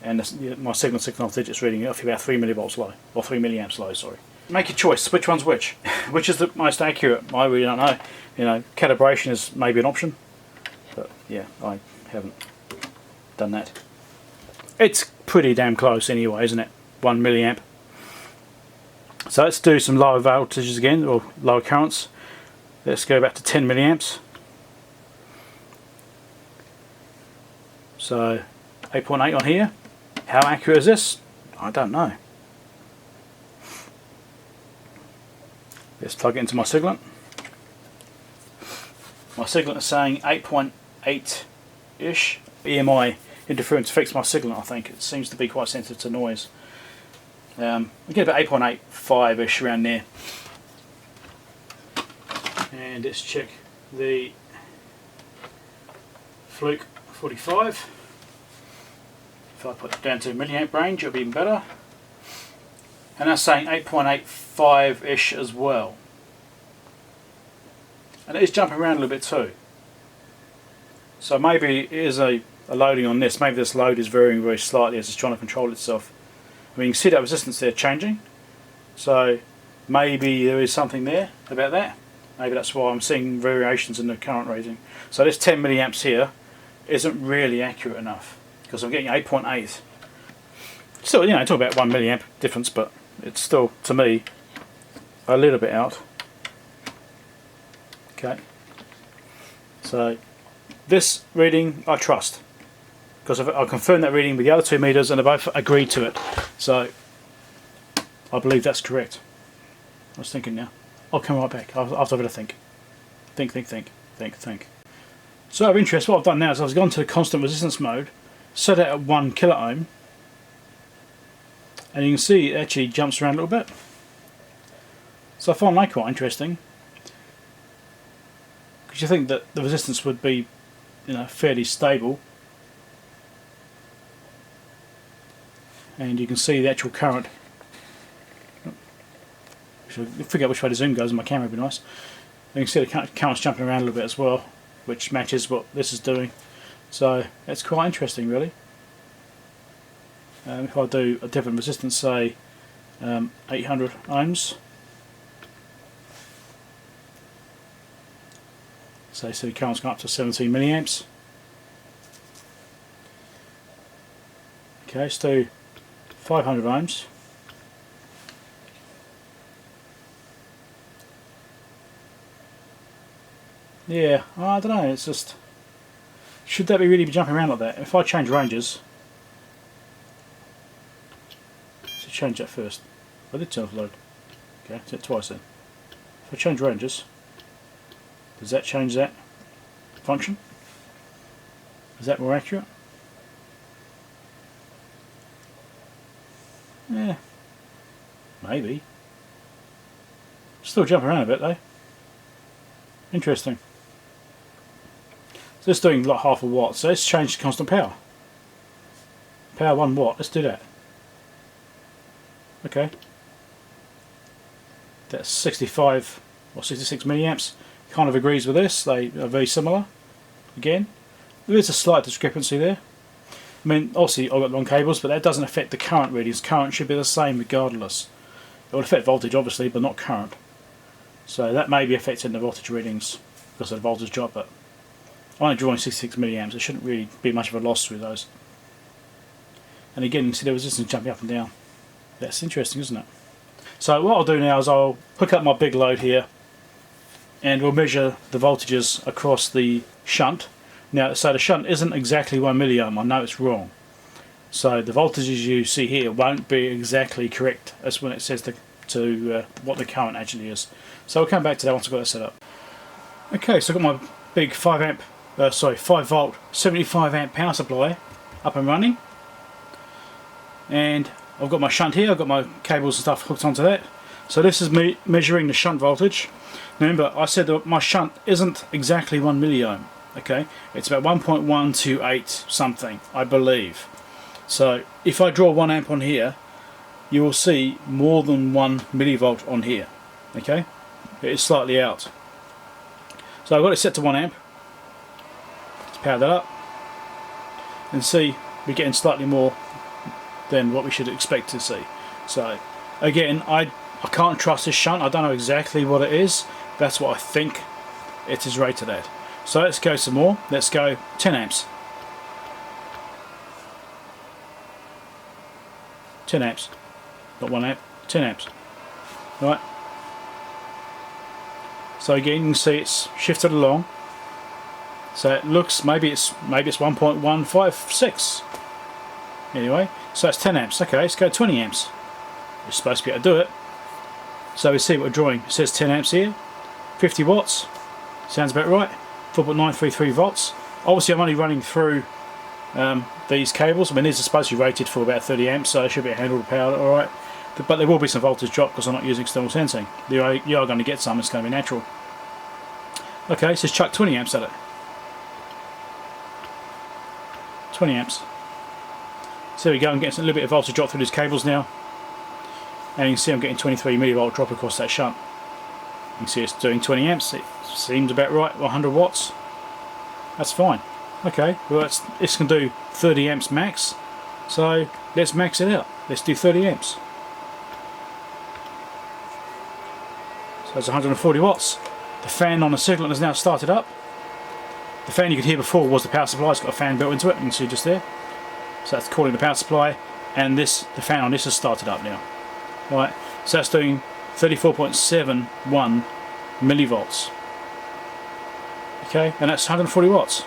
and my Siglent 6.5 digits reading roughly about 3 millivolts low, or 3 milliamps low, sorry. Make a choice, which one's which? Which is the most accurate? I really don't know. You know, calibration is maybe an option, but yeah, I haven't done that. It's pretty damn close anyway, isn't it? 1 milliamp. So let's do some lower voltages again, or lower currents. Let's go back to 10 milliamps. So 8.8 on here. How accurate is this? I don't know. Let's plug it into my Siglent. My Siglent is saying 8.8-ish. EMI interference fixed my Siglent, I think. It seems to be quite sensitive to noise. I get about 8.85-ish around there. And let's check the Fluke 45. If I put it down to milliamp range, it'll be even better. And that's saying 8.85-ish as well. And it is jumping around a little bit too. So maybe it is a loading on this. Maybe this load is varying very slightly as it's trying to control itself. I mean, you can see that resistance there changing. So maybe there is something there about that. Maybe that's why I'm seeing variations in the current rating. So this 10 milliamps here isn't really accurate enough because I'm getting 8.8. Still, you know, talk about 1 milliamp difference, but it's still, to me, a little bit out. Okay. So this reading I trust because I confirmed that reading with the other 2 meters and they both agreed to it. So I believe that's correct. I was thinking now. I'll come right back after I've had a think. Think. So out of interest, what I've done now is I've gone to the constant resistance mode, set it at 1 kilo ohm, and you can see it actually jumps around a little bit. So I find that quite interesting. Because you think that the resistance would be, you know, fairly stable. And you can see the actual current. I figure out which way the zoom goes on my camera would be nice. You can see the current's jumping around a little bit as well, which matches what this is doing. So it's quite interesting really. If I do a different resistance, say 800 ohms, so the current's gone up to 17 milliamps. Okay, let's do 500 ohms. Yeah, I don't know, it's just, should that be really be jumping around like that? If I change ranges, so change that first. I did turn off load. Okay, set it twice then. If I change ranges, does that change that function? Is that more accurate? Yeah, maybe. Still jumping around a bit though. Interesting. So it's doing like half a watt, so let's change to constant power. Power 1 watt, let's do that. Okay. That's 65 or 66 milliamps. Kind of agrees with this, they are very similar. Again, there is a slight discrepancy there. I mean, obviously I've got long cables, but that doesn't affect the current readings. Current should be the same regardless. It will affect voltage obviously, but not current. So that may be affecting the voltage readings because of the voltage drop, but I'm only drawing 66 milliamps. There shouldn't really be much of a loss through those. And again, you can see the resistance jumping up and down. That's interesting, isn't it? So what I'll do now is I'll hook up my big load here and we'll measure the voltages across the shunt. Now, so the shunt isn't exactly 1 milliohm, I know it's wrong. So the voltages you see here won't be exactly correct as when it says to what the current actually is. So we'll come back to that once I've got that set up. Okay, so I've got my big 5 volt 75 amp power supply up and running, and I've got my shunt here. I've got my cables and stuff hooked onto that. So this is me measuring the shunt voltage. Remember, I said that my shunt isn't exactly 1 milliohm. Okay, it's about 1.128 something, I believe. So if I draw 1 amp on here, you will see more than 1 millivolt on here. Okay, it is slightly out. So I've got it set to 1 amp. Let's power that up and see we're getting slightly more than what we should expect to see. So again, I can't trust this shunt. I don't know exactly what it is. That's what I think it is rated at. So let's go some more. Let's go 10 amps. 10 amps. Not 1 amp. 10 amps. Right. So again, you can see it's shifted along. So it looks maybe it's 1.156. Anyway, so that's 10 amps. Okay, let's go 20 amps. We're supposed to be able to do it. So we see what we're drawing. It says 10 amps here. 50 watts. Sounds about right. 4.933 volts. Obviously, I'm only running through these cables. I mean, these are supposed to be rated for about 30 amps, so they should be able to handle the power all right. But there will be some voltage drop because I'm not using external sensing. You are going to get some. It's going to be natural. Okay, so let's chuck 20 amps at it. 20 amps. So there we go. I'm getting a little bit of voltage drop through these cables now, and you can see I'm getting 23 millivolt drop across that shunt. You can see it's doing 20 amps. It seems about right. 100 watts. That's fine. Okay, well this can do 30 amps max. So let's max it out. Let's do 30 amps. So that's 140 watts. The fan on the Siglent has now started up. The fan you could hear before was the power supply. It's got a fan built into it, you can see just there. So that's calling the power supply, and the fan on this has started up now. Right, so that's doing 34.71 millivolts. Okay, and that's 140 watts.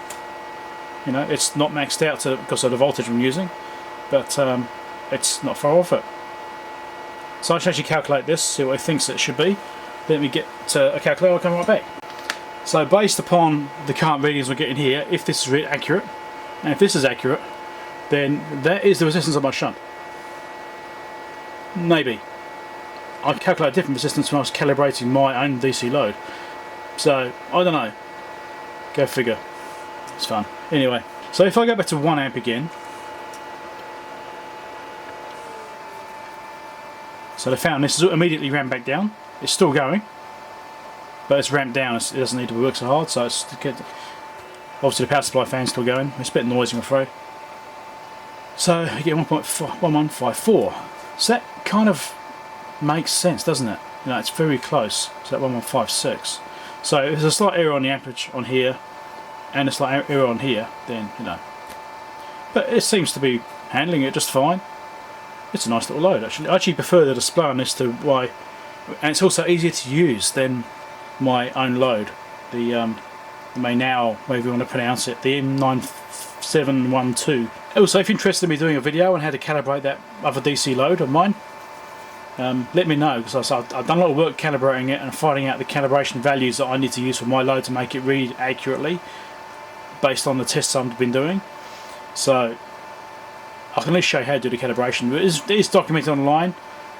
You know, it's not maxed out because of the voltage I'm using, but it's not far off it. So I should actually calculate this, see what it thinks it should be. Let me get a calculator, I'll come right back. So based upon the current readings we're getting here, if this is accurate, and if this is accurate, then that is the resistance of my shunt. Maybe. I calculated a different resistance when I was calibrating my own DC load. So, I don't know. Go figure. It's fun. Anyway, so if I go back to 1 amp again, so the fan, this is immediately ramped back down. It's still going, but it's ramped down. It doesn't need to work so hard. So it's obviously the power supply fan's still going. It's a bit noisy, I'm afraid. So you get 1154. So that kind of makes sense, doesn't it? You know, it's very close to that 1156. So if there's a slight error on the amperage on here, and a slight error on here, then you know. But it seems to be handling it just fine. It's a nice little load actually. I actually prefer the display on this to why, and it's also easier to use than my own load. The Maynao, whatever you want to pronounce it, the M9712. Also, if you're interested in me doing a video on how to calibrate that other DC load of mine, let me know, because I've done a lot of work calibrating it and finding out the calibration values that I need to use for my load to make it read accurately based on the tests I've been doing. So I can at least show you how to do the calibration. It is documented online.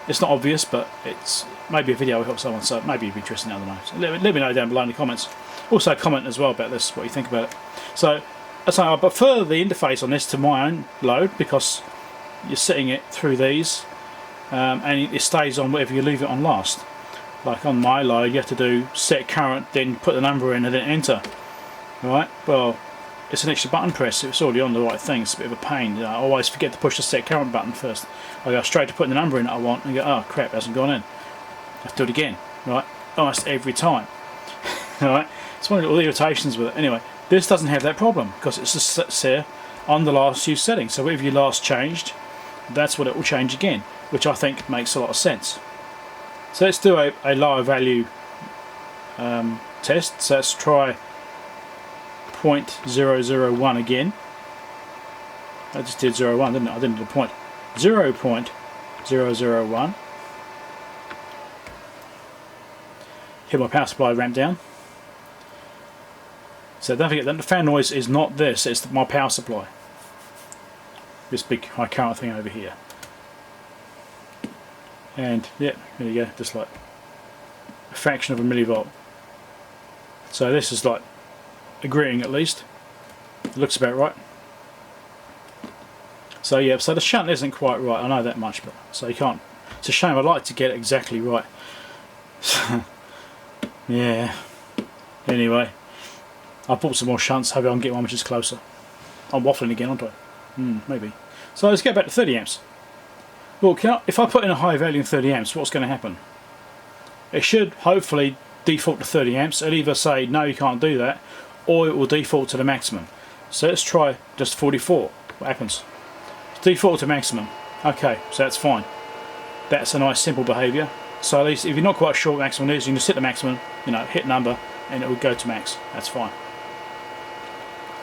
It's not obvious, but it's maybe a video will help someone, so maybe you'd be interested in it, I don't know. So let me know down below in the comments. Also comment as well about this, what you think about it. So I prefer the interface on this to my own load, because you're setting it through these and it stays on whatever you leave it on last. Like on my load you have to do set current, then put the number in and then enter. Right? Well, it's an extra button press. If it's already on the right thing, it's a bit of a pain. I always forget to push the set current button first. I go straight to putting the number in that I want and go, oh crap, it hasn't gone in. I have to do it again. Right? Almost every time. Right? It's one of the little irritations with it. Anyway, this doesn't have that problem because it's just sits there on the last used setting. So whatever you last changed, that's what it will change again, which I think makes a lot of sense. So let's do a lower value test. So let's try 0.001 again. I just did 0.01, didn't I? I didn't do a point. 0.001. Hit my power supply ramp down. So don't forget that the fan noise is not this, it's my power supply. This big high current thing over here. And yeah, there you go, just like a fraction of a millivolt. So this is like agreeing at least. It looks about right. So yeah, so the shunt isn't quite right, I know that much, but so you can't. It's a shame, I'd like to get it exactly right. Yeah. Anyway, I bought some more shunts, hope I can get one which is closer. I'm waffling again, aren't I? Maybe. So let's get back to 30 amps. Well, if I put in a high value in 30 amps, what's going to happen? It should hopefully default to 30 amps. It'll either say no, you can't do that, or it will default to the maximum. So let's try just 44. What happens? Default to maximum. Okay, so that's fine. That's a nice simple behaviour. So at least if you're not quite sure what maximum is, you can just hit the maximum, you know, hit number, and it will go to max. That's fine.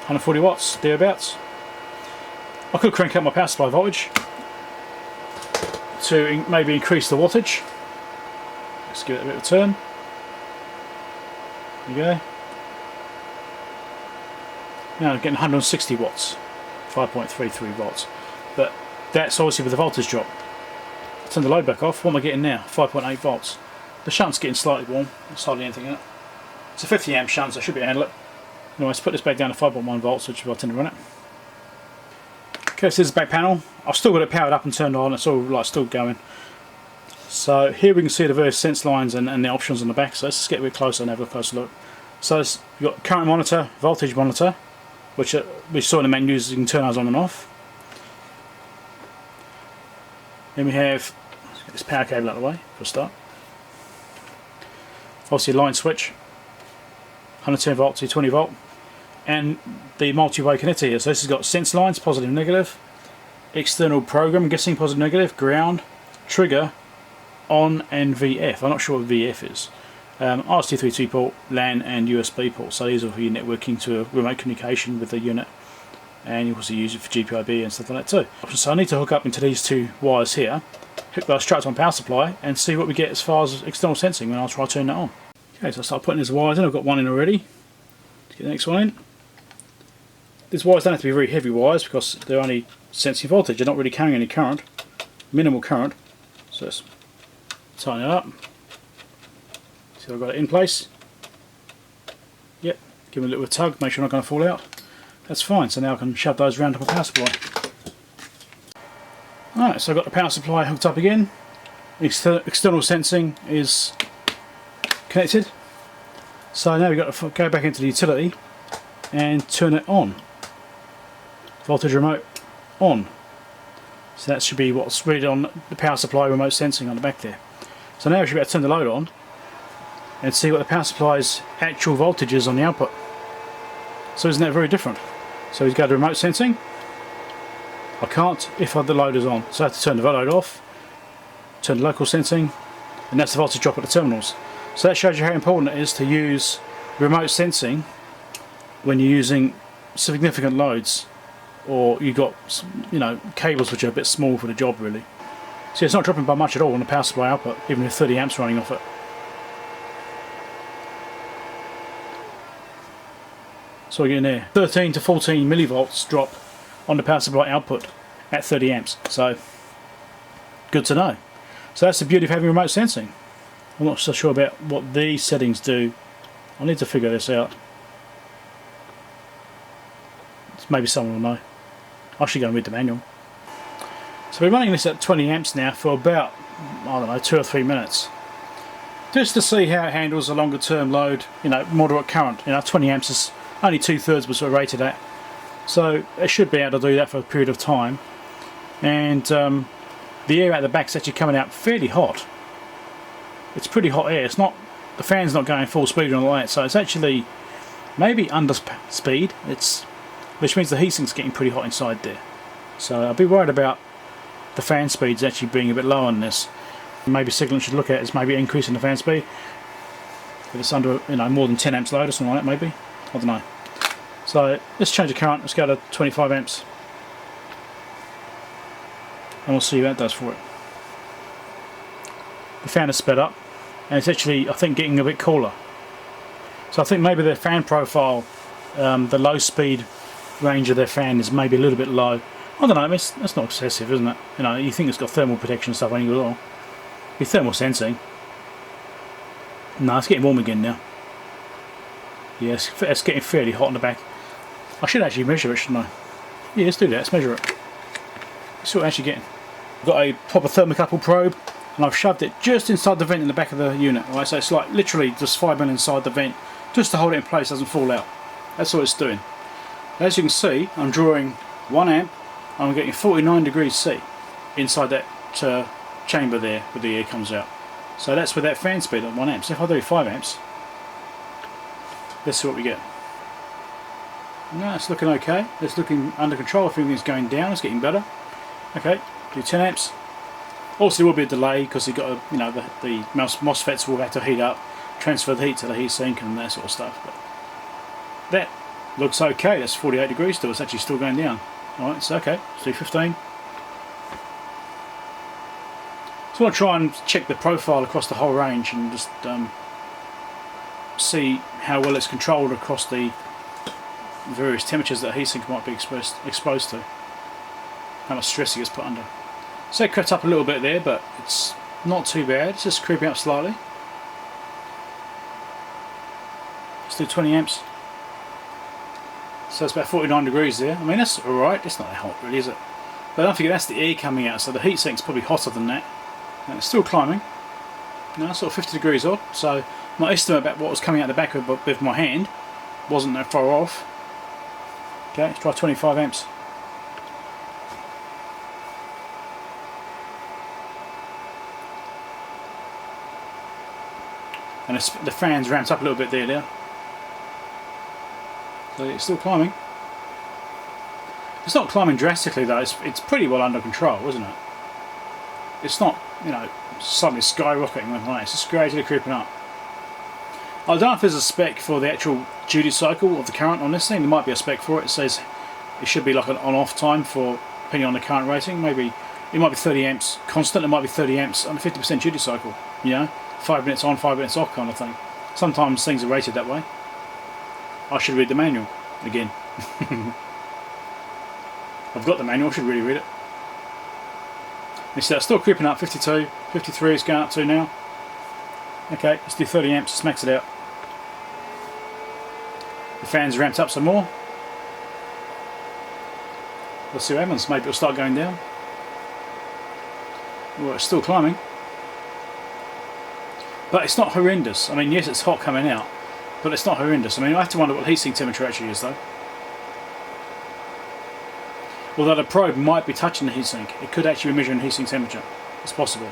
140 watts, thereabouts. I could crank up my power supply voltage to maybe increase the wattage. Let's give it a bit of a turn. There you go. Now I'm getting 160 watts, 5.33 volts. But that's obviously with the voltage drop. Turn the load back off. What am I getting now? 5.8 volts. The shunt's getting slightly warm. There's hardly anything in it. It's a 50 amp shunt, so I should be able to handle it. Anyway, let's put this back down to 5.1 volts, which is what I tend to run it. Okay, so this is the back panel. I've still got it powered up and turned on. It's all like still going. So here we can see the various sense lines and the options on the back. So let's just get a bit closer and have a closer look. So you've got current monitor, voltage monitor, which we saw in the menus. You can turn those on and off. Then we have, let's get this power cable out of the way for a start. Obviously a line switch. 110 volt to 20 volt, and the multi-way connector here. So this has got sense lines, positive and negative, external program, I'm guessing positive and negative, ground, trigger, on, and VF. I'm not sure what VF is. RS-232 port, LAN and USB port. So these are for your networking to remote communication with the unit, and you also use it for GPIB and stuff like that too. So I need to hook up into these two wires here, hook those straight on power supply, and see what we get as far as external sensing when I'll try to turn that on. Okay, so I start putting these wires in. I've got one in already. Let's get the next one in. These wires don't have to be very heavy wires because they're only sensing voltage. They're not really carrying any current, minimal current. So let's tighten it up. See, I've got it in place. Yep, give it a little tug, make sure I'm not going to fall out. That's fine, so now I can shove those around to my power supply. Alright, so I've got the power supply hooked up again. External sensing is connected. So now we've got to go back into the utility and turn it on. Voltage remote on. So that should be what's read on the power supply remote sensing on the back there. So now we should be able to turn the load on and see what the power supply's actual voltage is on the output. So isn't that very different? So we go to remote sensing. I can't if the load is on, so I have to turn the load off, turn the local sensing, and that's the voltage drop at the terminals. So that shows you how important it is to use remote sensing when you're using significant loads, or you've got, you know, cables which are a bit small for the job really. See, it's not dropping by much at all on the power supply output, even with 30 amps running off it. So we're getting there 13 to 14 millivolts drop on the power supply output at 30 amps. So good to know. So that's the beauty of having remote sensing. I'm not so sure about what these settings do. I need to figure this out. Maybe someone will know. I should go and read the manual. So we're running this at 20 amps now for about, I don't know, 2 or 3 minutes. Just to see how it handles a longer term load, you know, moderate current. You know, 20 amps is only 2/3 was what rated at. So it should be able to do that for a period of time. And the air out the back is actually coming out fairly hot. It's pretty hot air. It's not, the fan's not going full speed on the light, so it's actually maybe under speed. Which means the heatsink's getting pretty hot inside there. So I'll be worried about the fan speeds actually being a bit low on this. Maybe Siglent should look at is maybe increasing the fan speed. If it's under, you know, more than 10 amps load or something like that, maybe. I don't know. So let's change the current. Let's go to 25 amps, and we'll see what that does for it. The fan is sped up, and it's actually, I think, getting a bit cooler. So I think maybe the fan profile, the low speed range of their fan is maybe a little bit low. I don't know, that's not excessive, isn't it? You know, you think it's got thermal protection and stuff, ain't it? All be thermal sensing. No, it's getting warm again now. Yes, it's getting fairly hot on the back. I should actually measure it, shouldn't I? Yeah, let's do that. Let's measure it. See what we're actually getting. I've got a proper thermocouple probe, and I've shoved it just inside the vent in the back of the unit. Right, so it's like literally just 5mm inside the vent, just to hold it in place, doesn't fall out. That's all it's doing. As you can see, I'm drawing 1 amp, and I'm getting 49 degrees C inside that chamber there where the air comes out. So that's with that fan speed at 1 amp. So if I do 5 amps, let's see what we get. No, it's looking okay. It's looking under control. Everything's going down. It's getting better. Okay, do 10 amps. Also, there will be a delay because you've got to, you know, the MOSFETs will have to heat up, transfer the heat to the heatsink and that sort of stuff. But that looks okay. That's 48 degrees still. It's actually still going down. All right, so okay. Let's do 15. So I want to try and check the profile across the whole range and just see how well it's controlled across the various temperatures that a heatsink might be exposed to. How much stress it gets put under. So it crept up a little bit there, but it's not too bad. It's just creeping up slightly. Let's do 20 amps. So it's about 49 degrees there. I mean, that's alright. It's not that hot really, is it? But don't forget, that's the air coming out, so the heatsink's probably hotter than that. And it's still climbing. No, sort of 50 degrees odd. So my estimate about what was coming out the back with my hand wasn't that far off. Okay, let's try 25 amps. And the fan's ramped up a little bit there now. but it's still climbing. It's not climbing drastically though, it's pretty well under control, isn't it? It's not, you know, suddenly skyrocketing like that, it's just gradually creeping up. I don't know if there's a spec for the actual duty cycle of the current on this thing. There might be a spec for it. It says it should be like an on-off time for, depending on the current rating. Maybe it might be 30 amps constant, it might be 30 amps on a 50% duty cycle, you know, 5 minutes on, 5 minutes off kind of thing. Sometimes things are rated that way. I should read the manual again. I've got the manual, I should really read it. You see that's still creeping up, 52, 53 it's going up to now. Okay, let's do 30 amps, let's max it out. The fan's ramped up some more. Let's see what happens, maybe it'll start going down. Well, it's still climbing. But it's not horrendous. I mean, yes, it's hot coming out, but it's not horrendous. I mean, I have to wonder what the heatsink temperature actually is though. Although the probe might be touching the heatsink, it could actually be measuring heatsink temperature. It's possible.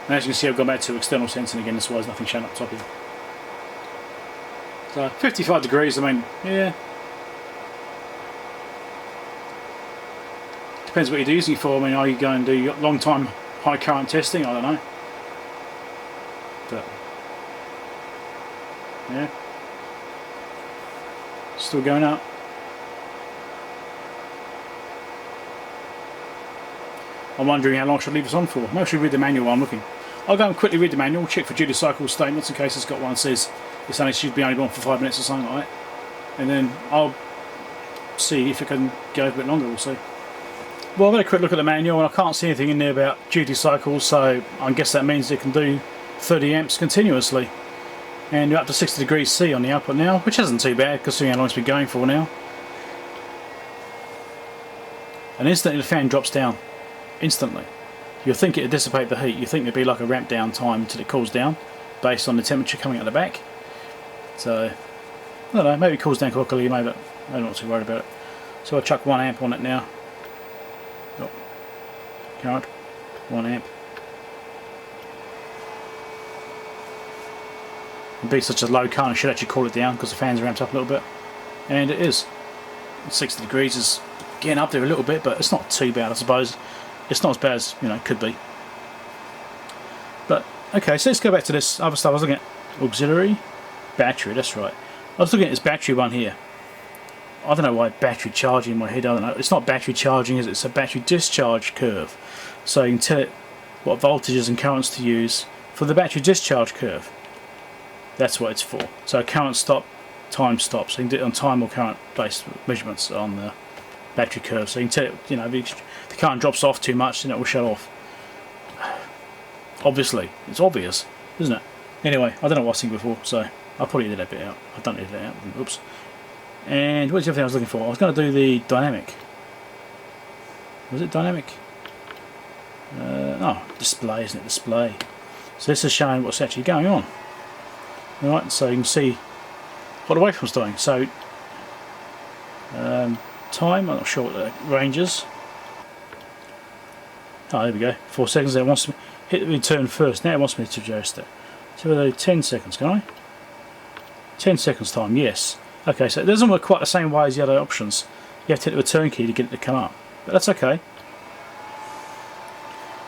And as you can see, I've gone back to external sensing again, that's why there's nothing showing up top here. So 55 degrees, I mean, yeah. Depends what you're using it for. I mean, are you going to do long time high current testing? I don't know. But yeah, still going up. I'm wondering how long I should leave this on for. Maybe I should read the manual while I'm looking. I'll go and quickly read the manual, check for duty cycle statements in case it's got one that says it's only should be only on for 5 minutes or something like that. And then I'll see if it can go a bit longer, we'll see. Well, I've had a quick look at the manual and I can't see anything in there about duty cycles, so I guess that means it can do 30 amps continuously. And you're up to 60 degrees C on the output now, which isn't too bad considering how long it's been going for now. And instantly the fan drops down. Instantly. You'll think it would dissipate the heat, you think there'd be like a ramp down time until it cools down based on the temperature coming out the back. So, I don't know, maybe it cools down quickly, maybe, but I'm not too worried about it. So I'll chuck 1 amp on it now. Oh, current, 1 amp. It'd be such a low current, I should actually cool it down because the fan's ramped up a little bit. And it is. 60 degrees is getting up there a little bit, but it's not too bad, I suppose. It's not as bad as, you know, it could be. But, okay, so let's go back to this other stuff. I was looking at auxiliary battery, that's right. I was looking at this battery one here. I don't know why battery charging in my head, I don't know. It's not battery charging, is it? It's a battery discharge curve. So you can tell it what voltages and currents to use for the battery discharge curve. That's what it's for. So current stop, time stop. So you can do it on time or current based measurements on the battery curve. So you can tell it, you know, if the current drops off too much, then it will shut off. Obviously, it's obvious, isn't it? Anyway, I don't know what I was thinking before, so I'll probably edit that bit out. I don't edit that out. Oops. And what's the other thing I was looking for? I was going to do the dynamic. Was it dynamic? Oh, display, isn't it? Display. So this is showing what's actually going on. Alright, so you can see what the waveform's doing. So, time, I'm not sure what the range is. Oh, there we go. 4 seconds. It wants to hit the return first. Now it wants me to adjust it. So we'll do 10 seconds, can I? 10 seconds time, yes. Okay, so it doesn't work quite the same way as the other options. You have to hit the return key to get it to come up. But that's okay.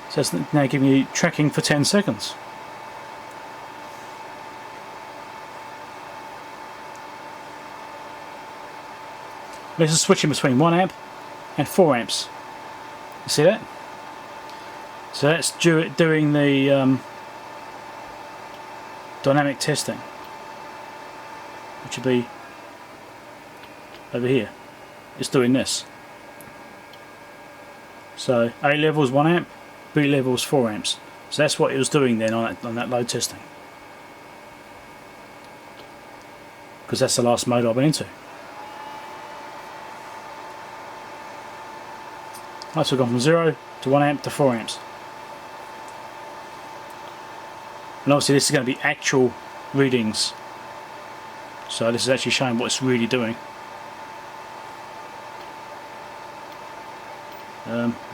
So it's now giving you tracking for 10 seconds. This is switching between 1 amp and 4 amps. You see that? So that's doing the dynamic testing, which would be over here. It's doing this. So A level is 1 amp, B level is 4 amps. So that's what it was doing then on that load testing. Because that's the last mode I've been into. Right, so we've gone from 0 to 1 amp to 4 amps. And obviously this is going to be actual readings. So this is actually showing what it's really doing.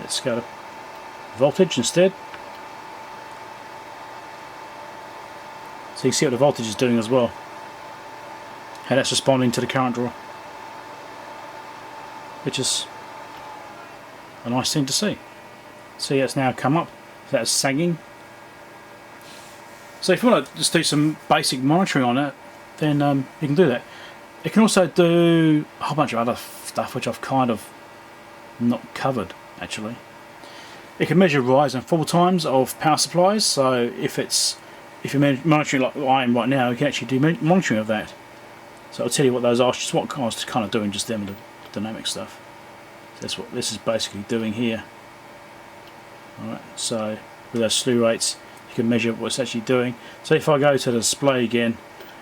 Let's go to voltage instead. So you can see what the voltage is doing as well. how that's responding to the current draw, which is a nice thing to see. See, it's now come up, that's sagging. So if you want to just do some basic monitoring on it, then you can do that. It can also do a whole bunch of other stuff which I've kind of not covered actually. It can measure rise and fall times of power supplies, so if you're monitoring like I am right now, you can actually do monitoring of that. So I'll tell you what those are, just what I was kind of doing just then with the dynamic stuff. So that's what this is basically doing here. Alright, so with those slew rates you can measure what it's actually doing. So if I go to the display again,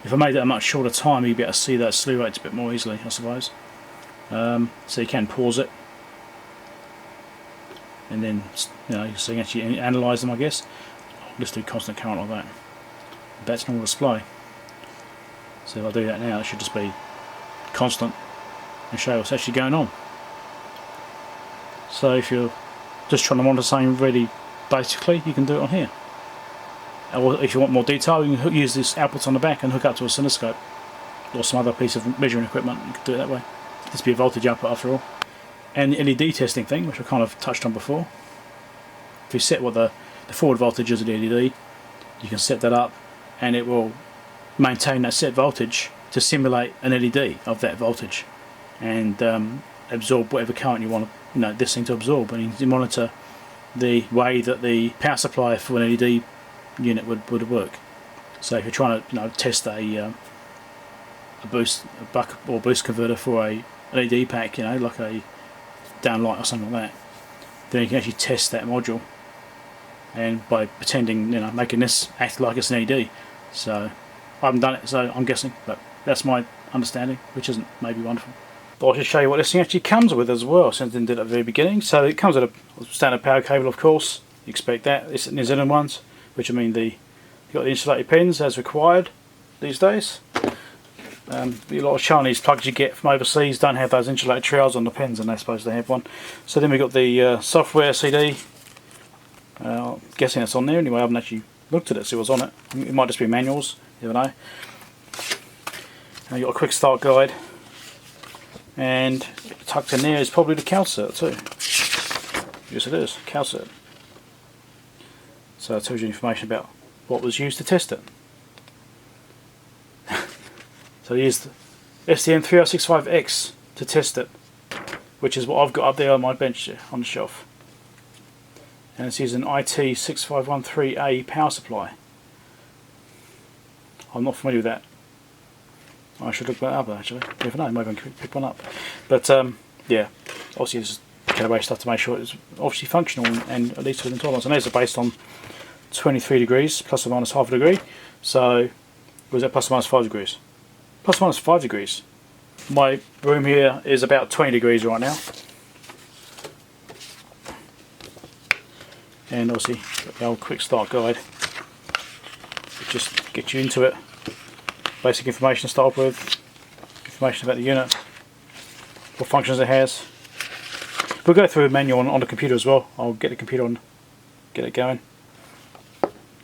if I made that a much shorter time, you'd be able to see those slew rates a bit more easily, I suppose. So you can pause it, and then so you can actually analyse them, I guess. Let's do constant current like that. That's normal display. So if I do that now, it should just be constant and show what's actually going on. So if you're just trying to monitor something really basically, you can do it on here. Or if you want more detail, you can use this outputs on the back and hook up to a oscilloscope or some other piece of measuring equipment. You can do it that way. This be a voltage output after all. And the LED testing thing, which I kind of touched on before. If you set what the forward voltage is of the LED, you can set that up and it will maintain that set voltage to simulate an LED of that voltage and absorb whatever current you want this thing to absorb, and you monitor the way that the power supply for an LED unit would work. So if you're trying to test a buck or boost converter for a LED pack, like a downlight or something like that, then you can actually test that module, and by pretending, making this act like it's an LED. So I haven't done it, so I'm guessing, but that's my understanding, which isn't maybe wonderful. But I'll just show you what this thing actually comes with as well, since I didn't do it at the very beginning. So it comes with a standard power cable, of course. You expect that. It's New Zealand ones, which you've got the insulated pins as required these days. A lot of Chinese plugs you get from overseas don't have those insulated trails on the pins, and they're supposed to have one. So then we've got the software CD. I'm guessing it's on there anyway. I haven't actually looked at it, see what's on it. It might just be manuals, you never know. You've got a quick start guide, and tucked in there is probably the CalCert too. Yes, it is, CalCert. So it tells you information about what was used to test it. So I used the SDL1030X to test it, which is what I've got up there on my bench on the shelf. And it's using an IT6513A power supply. I'm not familiar with that. I should look that up actually. You never know, maybe I can pick one up. But yeah, obviously this is calibration stuff to make sure it's obviously functional and at least within tolerance. And these are based on 23 degrees plus or minus half a degree. So was that plus or minus 5 degrees? Plus or minus 5 degrees. My room here is about 20 degrees right now. And obviously the old quick start guide, it just gets you into it. Basic information to start with, information about the unit, what functions it has. We'll go through a manual on the computer as well. I'll get the computer on, get it going,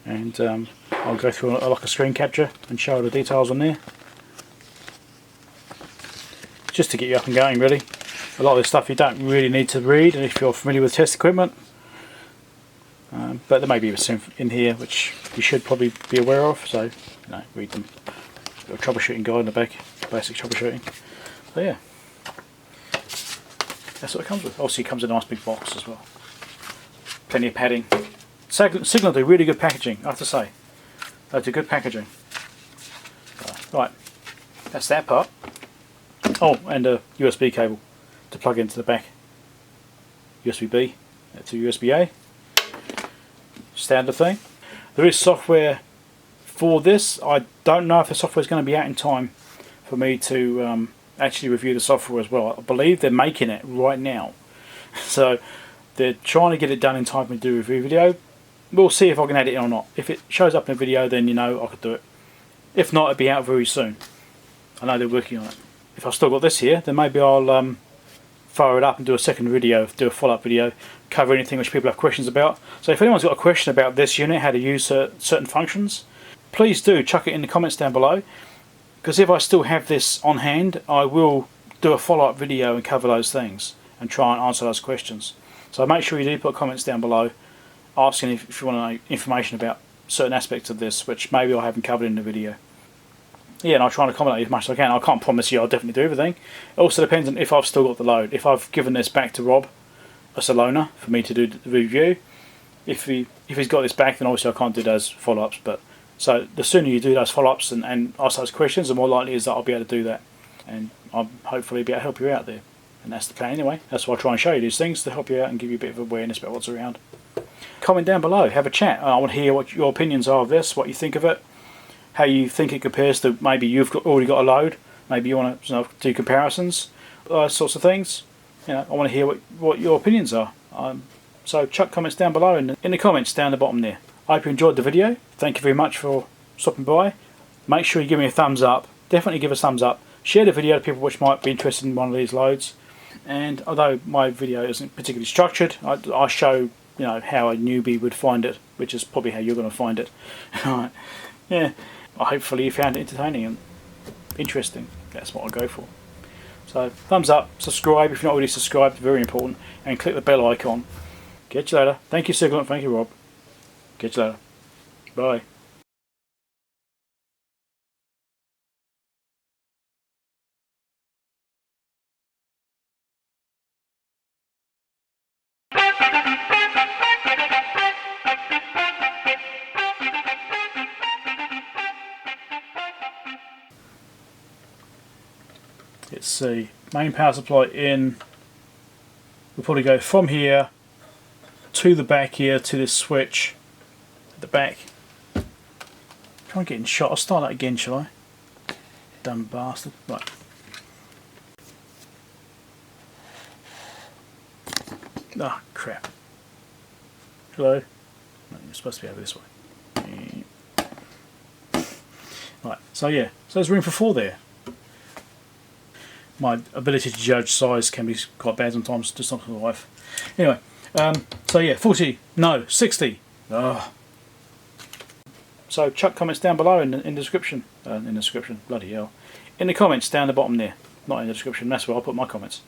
and I'll go through like a screen capture and show the details on there, just to get you up and going really. A lot of this stuff you don't really need to read if you're familiar with test equipment, but there may be some in here which you should probably be aware of, so read them. Got a troubleshooting guide in the back, basic troubleshooting. So yeah, that's what it comes with. Obviously it comes in a nice big box as well. Plenty of padding. Siglent do really good packaging, I have to say. They do good packaging. Right, that's that part. Oh, and a USB cable to plug into the back. USB-B to USB-A. Standard thing. There is software for this. I don't know if the software is going to be out in time for me to actually review the software as well. I believe they're making it right now, so they're trying to get it done in time to do a review video. We'll see if I can add it in or not. If it shows up in a video, then I could do it. If not, it'll be out very soon. I know they're working on it. If I've still got this here, then maybe I'll fire it up and do a second video, do a follow-up video, cover anything which people have questions about. So if anyone's got a question about this unit, how to use certain functions, please do chuck it in the comments down below. Because if I still have this on hand, I will do a follow-up video and cover those things and try and answer those questions. So make sure you do put comments down below asking if you want to know information about certain aspects of this, which maybe I haven't covered in the video. Yeah, and I'll try and accommodate as much as I can. I can't promise you I'll definitely do everything. It also depends on if I've still got the load. If I've given this back to Rob as a loaner for me to do the review, if he's got this back, then obviously I can't do those follow-ups. But so the sooner you do those follow-ups and ask those questions, the more likely is that I'll be able to do that, and I'll hopefully be able to help you out there. And that's the plan anyway. That's why I try and show you these things, to help you out and give you a bit of awareness about what's around. Comment down below, have a chat. I want to hear what your opinions are of this, what you think of it, how you think it compares to maybe you've already got a load, maybe you want to do comparisons, those sorts of things. I want to hear what your opinions are. So chuck comments down below in the comments down the bottom there. I hope you enjoyed the video. Thank you very much for stopping by. Make sure you give me a thumbs up. Definitely give us a thumbs up. Share the video to people which might be interested in one of these loads. And although my video isn't particularly structured, I show how a newbie would find it, which is probably how you're going to find it. Yeah. Hopefully you found it entertaining and interesting. That's what I go for. So thumbs up, subscribe if you're not already subscribed, very important, and click the bell icon. Catch you later. Thank you, Siglent. Thank you, Rob. Catch you later. Bye. Let's see, main power supply in, we'll probably go from here to the back here to this switch at the back. Try and get in shot. I'll start that again, shall I? Dumb bastard. Right. Ah, crap. Hello? No, you're supposed to be over this way. Right, so yeah, so there's room for 4 there. My ability to judge size can be quite bad sometimes, just not for life. Anyway, so yeah, 40, no, 60. Oh. So chuck comments down below in the description. Bloody hell. In the comments down the bottom there. Not in the description, that's where I'll put my comments.